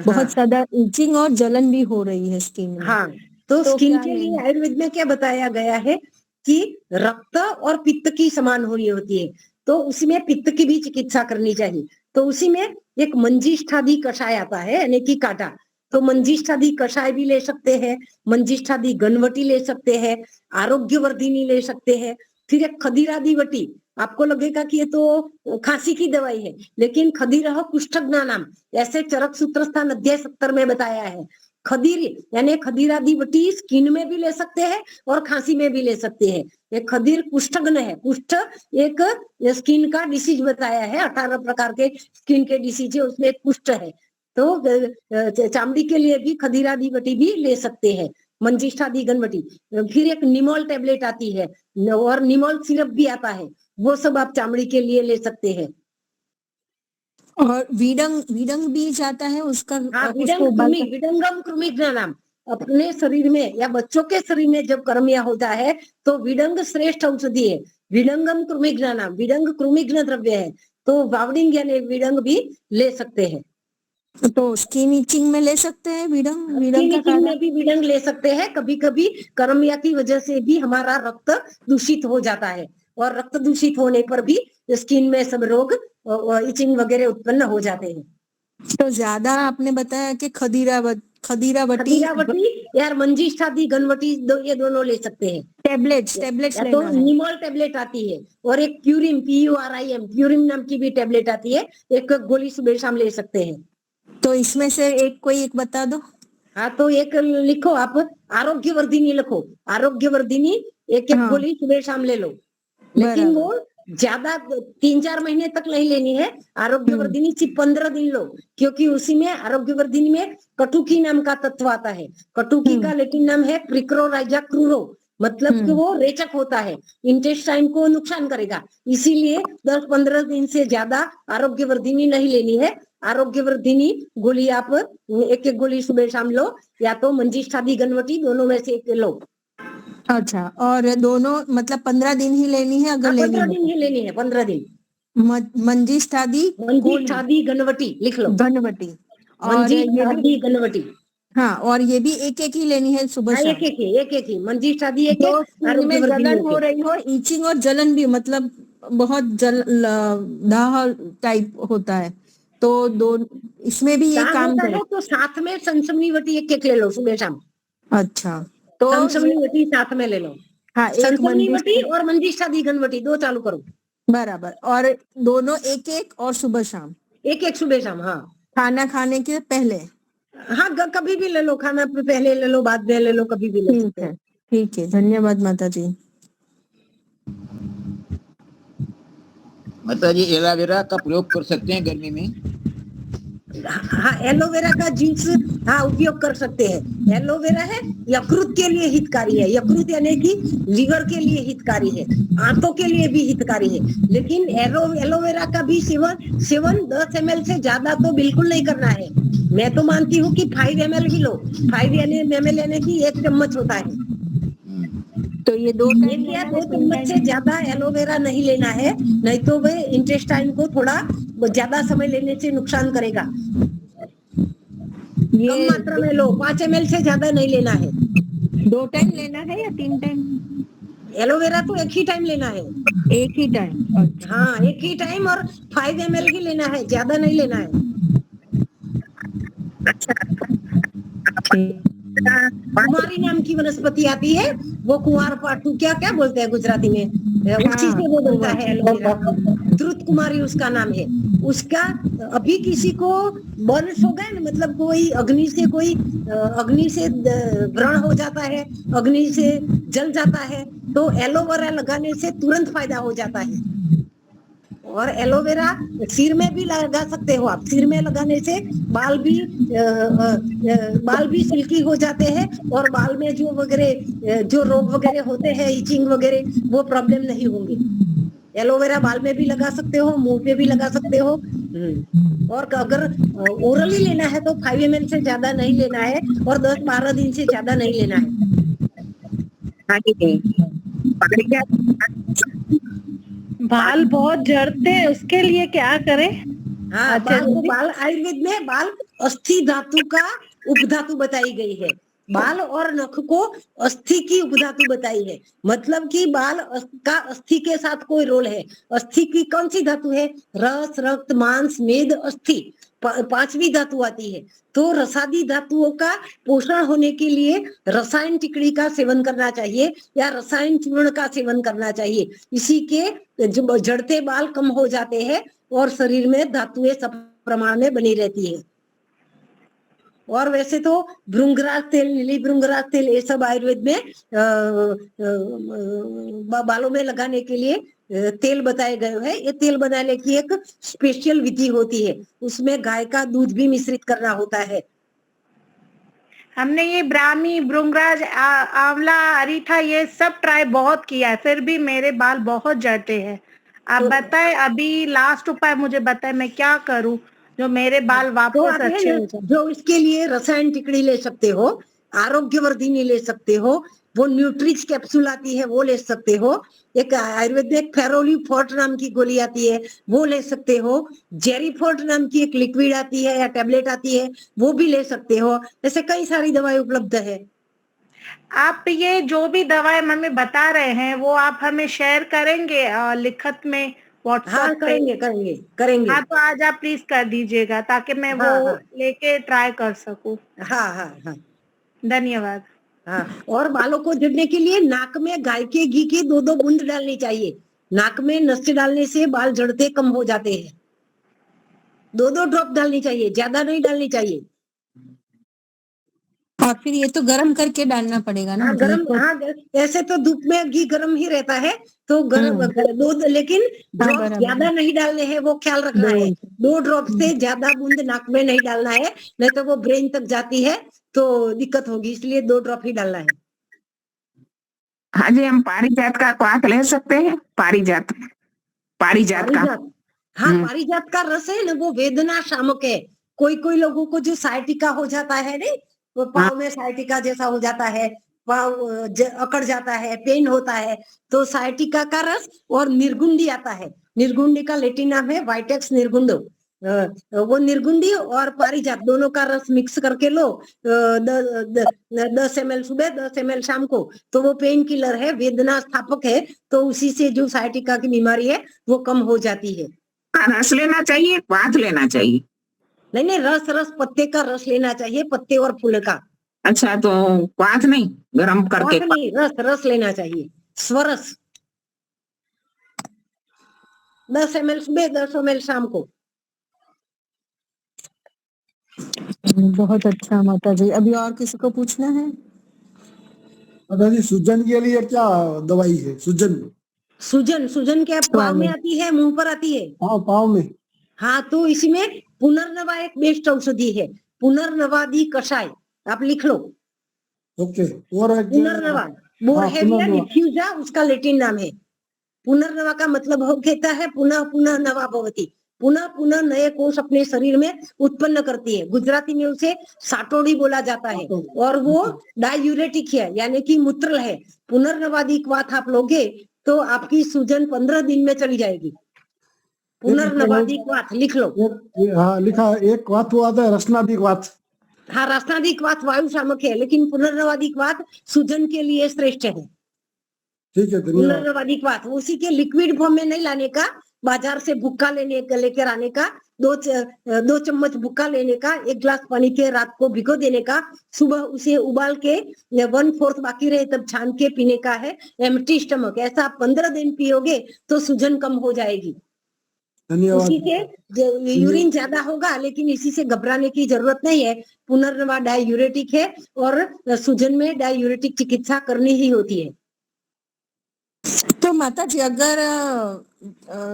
बहुत ज्यादा इचिंग और जलन भी हो रही है स्किन में। हाँ, तो स्किन के लिए आयुर्वेद में क्या बताया गया है कि रक्त और पित्त की समान होनी होती है, तो उसमें पित्त की भी चिकित्सा करनी चाहिए। तो उसी में एक मंजिष्ठादि कषाय आता है, यानी कि काटा, तो मंजिष्ठादि कषाय भी ले सकते हैं, मंजिष्ठादि गनवटी ले सकते हैं, आरोग्यवर्धिनी ले सकते हैं। फिर एक खदीरादि वटी, आपको लगेगा कि ये तो खांसी की दवाई है, लेकिन खदीरह कुष्ठज्ञा नाम, ऐसे चरक सूत्रस्थान अध्याय 70 में बताया है। खदीर यानी खदीरादि वटी स्किन में भी ले सकते हैं और खांसी में भी ले सकते हैं। ये खदीर कुष्ठग्न है, कुष्ठ एक स्किन का डिसीज बताया है, 18 प्रकार के स्किन के डिसीज है, उसमें कुष्ठ है। तो चामड़ी के लिए भी खदीरादि वटी भी ले सकते हैं, मंजिष्ठादि गनवटी। फिर एक निमोल टैबलेट आती है और निमोल सिरप भी आता है, वो सब आप चामड़ी के लिए ले सकते हैं। और विडंग भी जाता है उसका। हाँ, विडंगम कृमिघ्न नाम, अपने शरीर में या बच्चों के शरीर में जब कर्मिया होता है तो विडंग श्रेष्ठ औषधि है। विडंगम कृमिघ्न नाम, विडंग कृमिघ्न द्रव्य है, तो वावडिंग यानी विडंग भी ले सकते हैं। तो स्किन इचिंग में ले सकते हैं विडंग में भी विडंग ले सकते हैं। कभी कभी कर्मिया की वजह से भी हमारा रक्त दूषित हो जाता है, और रक्त दूषित होने पर भी स्किन में सब रोग इचिंग वगैरह उत्पन्न हो जाते हैं। तो ज्यादा आपने बताया कि खदीरावटी यार मंजिष्ठादि गनवटी ये दोनों ले सकते हैं। टैबलेट्स तो निमोल टैबलेट आती है, और एक प्यूरिम PURIM प्यूरिम नाम की भी टैबलेट आती है, एक गोली सुबह शाम ले सकते हैं। तो इसमें से कोई एक बता दो। हाँ, तो एक लिखो आप, आरोग्यवर्धिनी लिखो, आरोग्यवर्धिनी एक गोली सुबह शाम ले लो, लेकिन वो ज्यादा 3-4 महीने तक नहीं लेनी है। आरोग्यवर्धिनी सिर्फ 15 दिन लो, क्योंकि उसी में आरोग्यवर्धिनी में कटुकी नाम का तत्व आता है। कटुकी का लेटिन नाम है प्रिक्रोराइजा क्रूरो, मतलब कि वो रेचक होता है, इंटेस्टाइन को नुकसान करेगा, इसीलिए 10-15 दिन से ज्यादा आरोग्यवर्धिनी नहीं लेनी है। आरोग्यवर्धिनी गोली आप एक गोली सुबह शाम लो, या तो मंजिष्ठादि गनवटी, दोनों में से एक लो। अच्छा, और दोनों मतलब 15 दिन ही लेनी है? अगर 15 दिन ही लेनी है, 15 दिन। मंजिष्ठादि गनवटी लिख लो, गनवटी मंजिष्ठादि गनवटी। हाँ, और ये भी एक एक ही लेनी है सुबह शाम? एक ही मंजिष्ठादि एक में जलन हो रही हो, इचिंग और जलन भी, मतलब बहुत दाह टाइप होता है, तो दो इसमें भी ये काम है, तो साथ में संशमनी वटी एक ले लो सुबह शाम। अच्छा, तो संशमनी वटी साथ में ले लो। हाँ, एक संजीवनी वटी मंजिष्ठा और मंजिष्ठा द्विगुण वटी 2 चालू करो, बराबर, और दोनों एक एक और सुबह शाम, एक एक सुबह शाम। हाँ खाना खाने के पहले। हाँ, कभी भी ले लो, खाना पहले ले लो, बाद में ले लो, कभी भी ले ठीक सकते है, हो। ठीक है, धन्यवाद माता जी। माता जी एलोवेरा का प्रयोग कर सकते हैं गर्मी में? हाँ, एलोवेरा का जूस हाँ उपयोग कर सकते हैं। एलोवेरा है यकृत के लिए हितकारी है, यकृत यानी कि लीवर के लिए हितकारी है, आंतों के लिए भी हितकारी है। लेकिन एलोवेरा का भी सेवन 10 ml से ज्यादा तो बिल्कुल नहीं करना है। मैं तो मानती हूँ कि 5 ml ही लो, 5 ml यानी कि 1 चम्मच होता है। तो ये 2 टाइम 1 या लेना 2 है, 3 चम्मच से टाइम? ज्यादा एलोवेरा नहीं लेना है, नहीं तो वे इंटेस्टाइन को थोड़ा ज्यादा समय लेने से नुकसान करेगा। कम ये मात्रा में लो, 5 ml से ज्यादा नहीं लेना है। 2 टाइम लेना है या 3 टाइम? एलोवेरा तो एक ही टाइम लेना है। एक ही टाइम? अच्छा, हाँ, एक ही टाइम और 5 ml ही लेना है, ज्यादा नहीं लेना है। ठीक। कुमारी नाम की वनस्पति आती है, वो कुंवार पाठू क्या क्या बोलते हैं गुजराती में, उसी से वो बनता है एलोवेरा। द्रुत कुमारी उसका नाम है। उसका अभी किसी को बर्न्स हो गए ना, मतलब कोई अग्नि से व्रण हो जाता है, अग्नि से जल जाता है, तो एलोवेरा लगाने से तुरंत फायदा हो जाता है। और एलोवेरा सिर में भी लगा सकते हो आप, सिर में लगाने से बाल भी सिल्की हो जाते हैं, और बाल में जो रोग वगैरह होते हैं, इचिंग वगैरह, वो प्रॉब्लम नहीं होंगी। एलोवेरा बाल में भी लगा सकते हो, मुंह पे भी लगा सकते हो। और अगर ओरली लेना है तो 5 ml से ज्यादा नहीं लेना है, और 10-12 दिन से ज्यादा नहीं लेना है। बाल बहुत झड़ते हैं, उसके लिए क्या करें? हाँ, बाल आयुर्वेद में बाल अस्थि धातु का उपधातु बताई गई है। बाल और नख को अस्थि की उपधातु बताई है, मतलब कि बाल का अस्थि के साथ कोई रोल है। अस्थि की कौन सी धातु है? रस, रक्त, मांस, मेद, अस्थि, 5वीं धातु आती है। तो रसादी धातुओं का पोषण होने के लिए रसायन टिकड़ी का सेवन करना चाहिए, या रसायन चूर्ण का सेवन करना चाहिए। इसी के जो झड़ते बाल कम हो जाते हैं, और शरीर में धातुएं सब प्रमाण में बनी रहती है। और वैसे तो भृंगराज तेल, नीली भृंगराज तेल, ये सब आयुर्वेद में बालों में लगाने के लिए तेल बताए गए हैं। ये तेल बनाने की एक स्पेशल विधि होती है, उसमें गाय का दूध भी मिश्रित करना होता है। हमने ये ब्राह्मी, भृंगराज, आंवला, अरीठा ये सब ट्राई बहुत किया है, फिर भी मेरे बाल बहुत झड़ते हैं। आप बताएं, अभी लास्ट उपाय मुझे बताएं, मैं क्या करूं जो मेरे बाल वापस अच्छे हो जाए? जो इसके लिए रसायन टिकड़ी ले सकते हो, आरोग्यवर्धिनी ले सकते हो, वो न्यूट्रिच कैप्सूल आती है वो ले सकते हो, एक आयुर्वेद में एक फेरोली फोर्ट नाम की गोली आती है वो ले सकते हो, जेरी फोर्ट नाम की एक लिक्विड आती है या टैबलेट आती है वो भी ले सकते हो। ऐसे कई सारी दवाएं उपलब्ध है। आप ये जो भी दवाएं हमें बता रहे हैं वो आप हमें शेयर करेंगे लिखत में, व्हाट्सएप हाँ, पे? करेंगे। हाँ, तो आज आप प्लीज कर दीजिएगा ताकि मैं वो लेके ट्राई कर सकूं। हाँ। धन्यवाद। हाँ, और बालों को झड़ने के लिए नाक में गाय के घी की 2-2 बूंद डालनी चाहिए। नाक में नस्य डालने से बाल झड़ते कम हो जाते हैं। 2-2 ड्रॉप डालनी चाहिए, ज्यादा नहीं डालनी चाहिए। और फिर ये तो गरम करके डालना पड़ेगा ना? ऐसे तो धूप में घी गरम ही रहता है, तो गरम दूध, लेकिन ड्रॉप ज्यादा नहीं डालने हैं, वो ख्याल रखना है। 2 ड्रॉप से ज्यादा बूंद नाक में नहीं डालना है, नहीं तो वो ब्रेन तक जाती है तो दिक्कत होगी, इसलिए 2 ड्रॉप ही डालना है। हाँ जी, हम पारिजात का क्वाथ ले सकते हैं? पारिजात का? हाँ, पारिजात का रस है ना, वो वेदना शामक है। कोई लोगों को जो साइटिका हो जाता है नहीं, वो पाँव में साइटिका जैसा हो जाता है, पाँव अकड़ जाता है, पेन होता है, तो साइटिका का रस और निर्गुंडी आता है। निर्गुंडी का लैटिन नाम है वाइटेक्स निर्गुंडो। वो निर्गुंडी और पारिजात दोनों का रस मिक्स करके लो, 10 ml सुबह, 10 ml शाम को, तो वो पेन किलर है, वेदना स्थापक है, तो उसी से जो साइटिका की बीमारी है वो कम हो जाती है। रस लेना चाहिए, क्वाथ लेना चाहिए? नहीं, रस पत्ते का रस लेना चाहिए, पत्ते और फूल का। अच्छा, तो क्वाथ नहीं, गरम करके? नहीं, रस लेना चाहिए। स्वरस 10 ml सुबह 10 ml शाम को। बहुत अच्छा माता जी। अभी और किसी को पूछना है? माता जी सूजन के लिए क्या दवाई है? सूजन सूजन क्या पाँव में आती है, मुंह पर आती है? हाँ पाँव में। हाँ, तो इसमें पुनर्नवा एक बेस्ट औषधि है, पुनर्नवादी कषाय, आप लिख लो। ओके। और पुनर्नवा बोरहेविया पुनर्नवा। डिफ्यूजा उसका लेटिन नाम है। पुनर्नवा का मतलब हो कहता है पुनः पुनः नवा भवति, पुनः पुनः नए कोष अपने शरीर में उत्पन्न करती है। गुजराती में उसे साटोड़ी बोला जाता है और वो डायूरेटिक है, यानी कि मूत्र है। पुनर्नवादी क्वाथ आप लोगे तो आपकी सूजन 15 दिन में चली जाएगी। पुनर्नवादी क्वाथ लिख लो। हाँ लिखा। एक क्वाथ वो आता है रसनादी क्वाथ। हाँ, रसनादी क्वाथ वायु शामक है, लेकिन पुनर्नवादी क्वाथ सूजन के लिए श्रेष्ठ है। ठीक है, धन्यवाद। पुनर्नवादी क्वाथ उसी के लिक्विड फॉर्म में नहीं लाने का, बाजार से भुक्का लेकर आने का, 2 चम्मच भुक्का लेने का, 1 गिलास पानी के रात को भिगो देने का, सुबह उसे उबाल के 1/4 बाकी रहे तब छान के पीने का है, एम्प्टी स्टमक। ऐसा 15 दिन पियोगे तो सूजन कम हो जाएगी। धन्यवाद। उसी से यूरिन ज्यादा होगा, लेकिन इसी से घबराने की जरूरत नहीं है। पुनर्नवा डायूरेटिक है और सूजन में डायूरेटिक चिकित्सा करनी ही होती है। तो माता जी अगर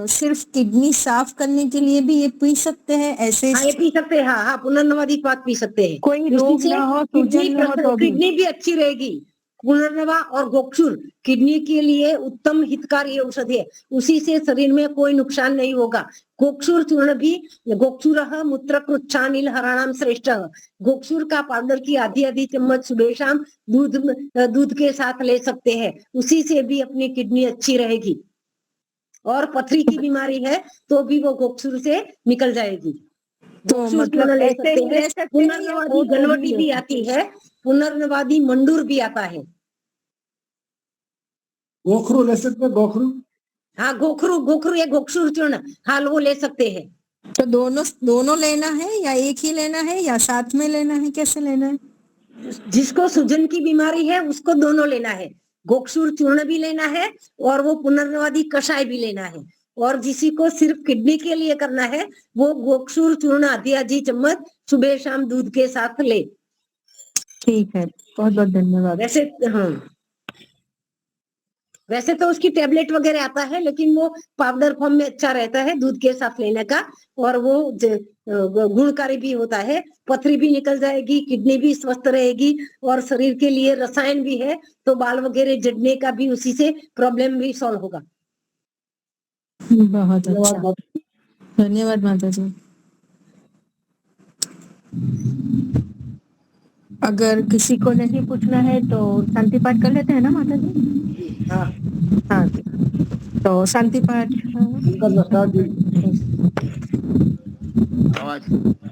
सिर्फ किडनी साफ करने के लिए भी ये पी सकते हैं ऐसे? हाँ, ये पी सकते हैं। हाँ, पुनर्नवादी क्वाथ पी सकते हैं। कोई रोग ना हो, सूजन ना हो तो भी? किडनी भी अच्छी रहेगी। पुनर्नवा और गोक्षुर किडनी के लिए उत्तम हितकारी औषधि है, उसी से शरीर में कोई नुकसान नहीं होगा। गोक्षुर चूर्ण भी, गोक्षुरः मूत्रकृच्छानिल हराणाम श्रेष्ठ, गोक्षुर का पाउडर की आधी चम्मच सुबह शाम दूध के साथ ले सकते हैं, उसी से भी अपनी किडनी अच्छी रहेगी। और पथरी की बीमारी है तो भी वो गोक्षुर से निकल जाएगी। तो मतलब ले ऐसे ही ले सकते हैं। पुनर्नवादी गलवटी भी आती है, पुनर्नवादी मंडूर भी आता है। गोखरू ले सकते हैं? गोखरू? हाँ, गोखरू या गोक्षुर चूर्ण, हाँ वो ले सकते हैं। तो दोनों लेना है या एक ही लेना है या साथ में लेना है, कैसे लेना है? जिसको सूजन की बीमारी है उसको दोनों लेना है, गोक्षुर चूर्ण भी लेना है और वो पुनर्नवादी कषाय भी लेना है। और जिसी को सिर्फ किडनी के लिए करना है वो गोक्षुर चूर्ण आधी चम्मच सुबह शाम दूध के साथ ले। ठीक है, बहुत बहुत धन्यवाद। वैसे तो उसकी टेबलेट वगैरह आता है, लेकिन वो पाउडर फॉर्म में अच्छा रहता है दूध के साथ लेने का, और वो गुणकारी भी होता है। पथरी भी निकल जाएगी, किडनी भी स्वस्थ रहेगी और शरीर के लिए रसायन भी है, तो बाल वगैरह झड़ने का भी उसी से प्रॉब्लम भी सॉल्व होगा। बहुत अच्छा, धन्यवाद माता जी। अगर किसी को नहीं पूछना है तो शांति पाठ कर लेते हैं ना माता जी? हाँ, तो शांति पाठ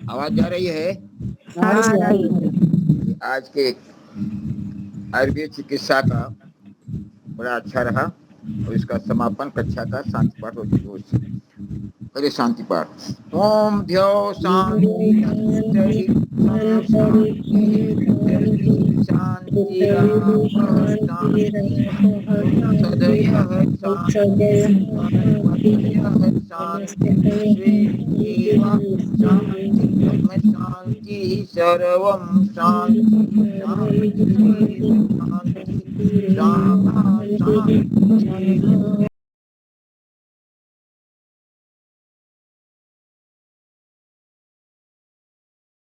आवाज जा रही है? आज के आयुर्वेद चिकित्सा का बड़ा अच्छा रहा और इसका समापन कक्षा का शांति पाठ होती है। पहले शांति पाठ। ओम ध्यो शांति शांति सर्वं शांति।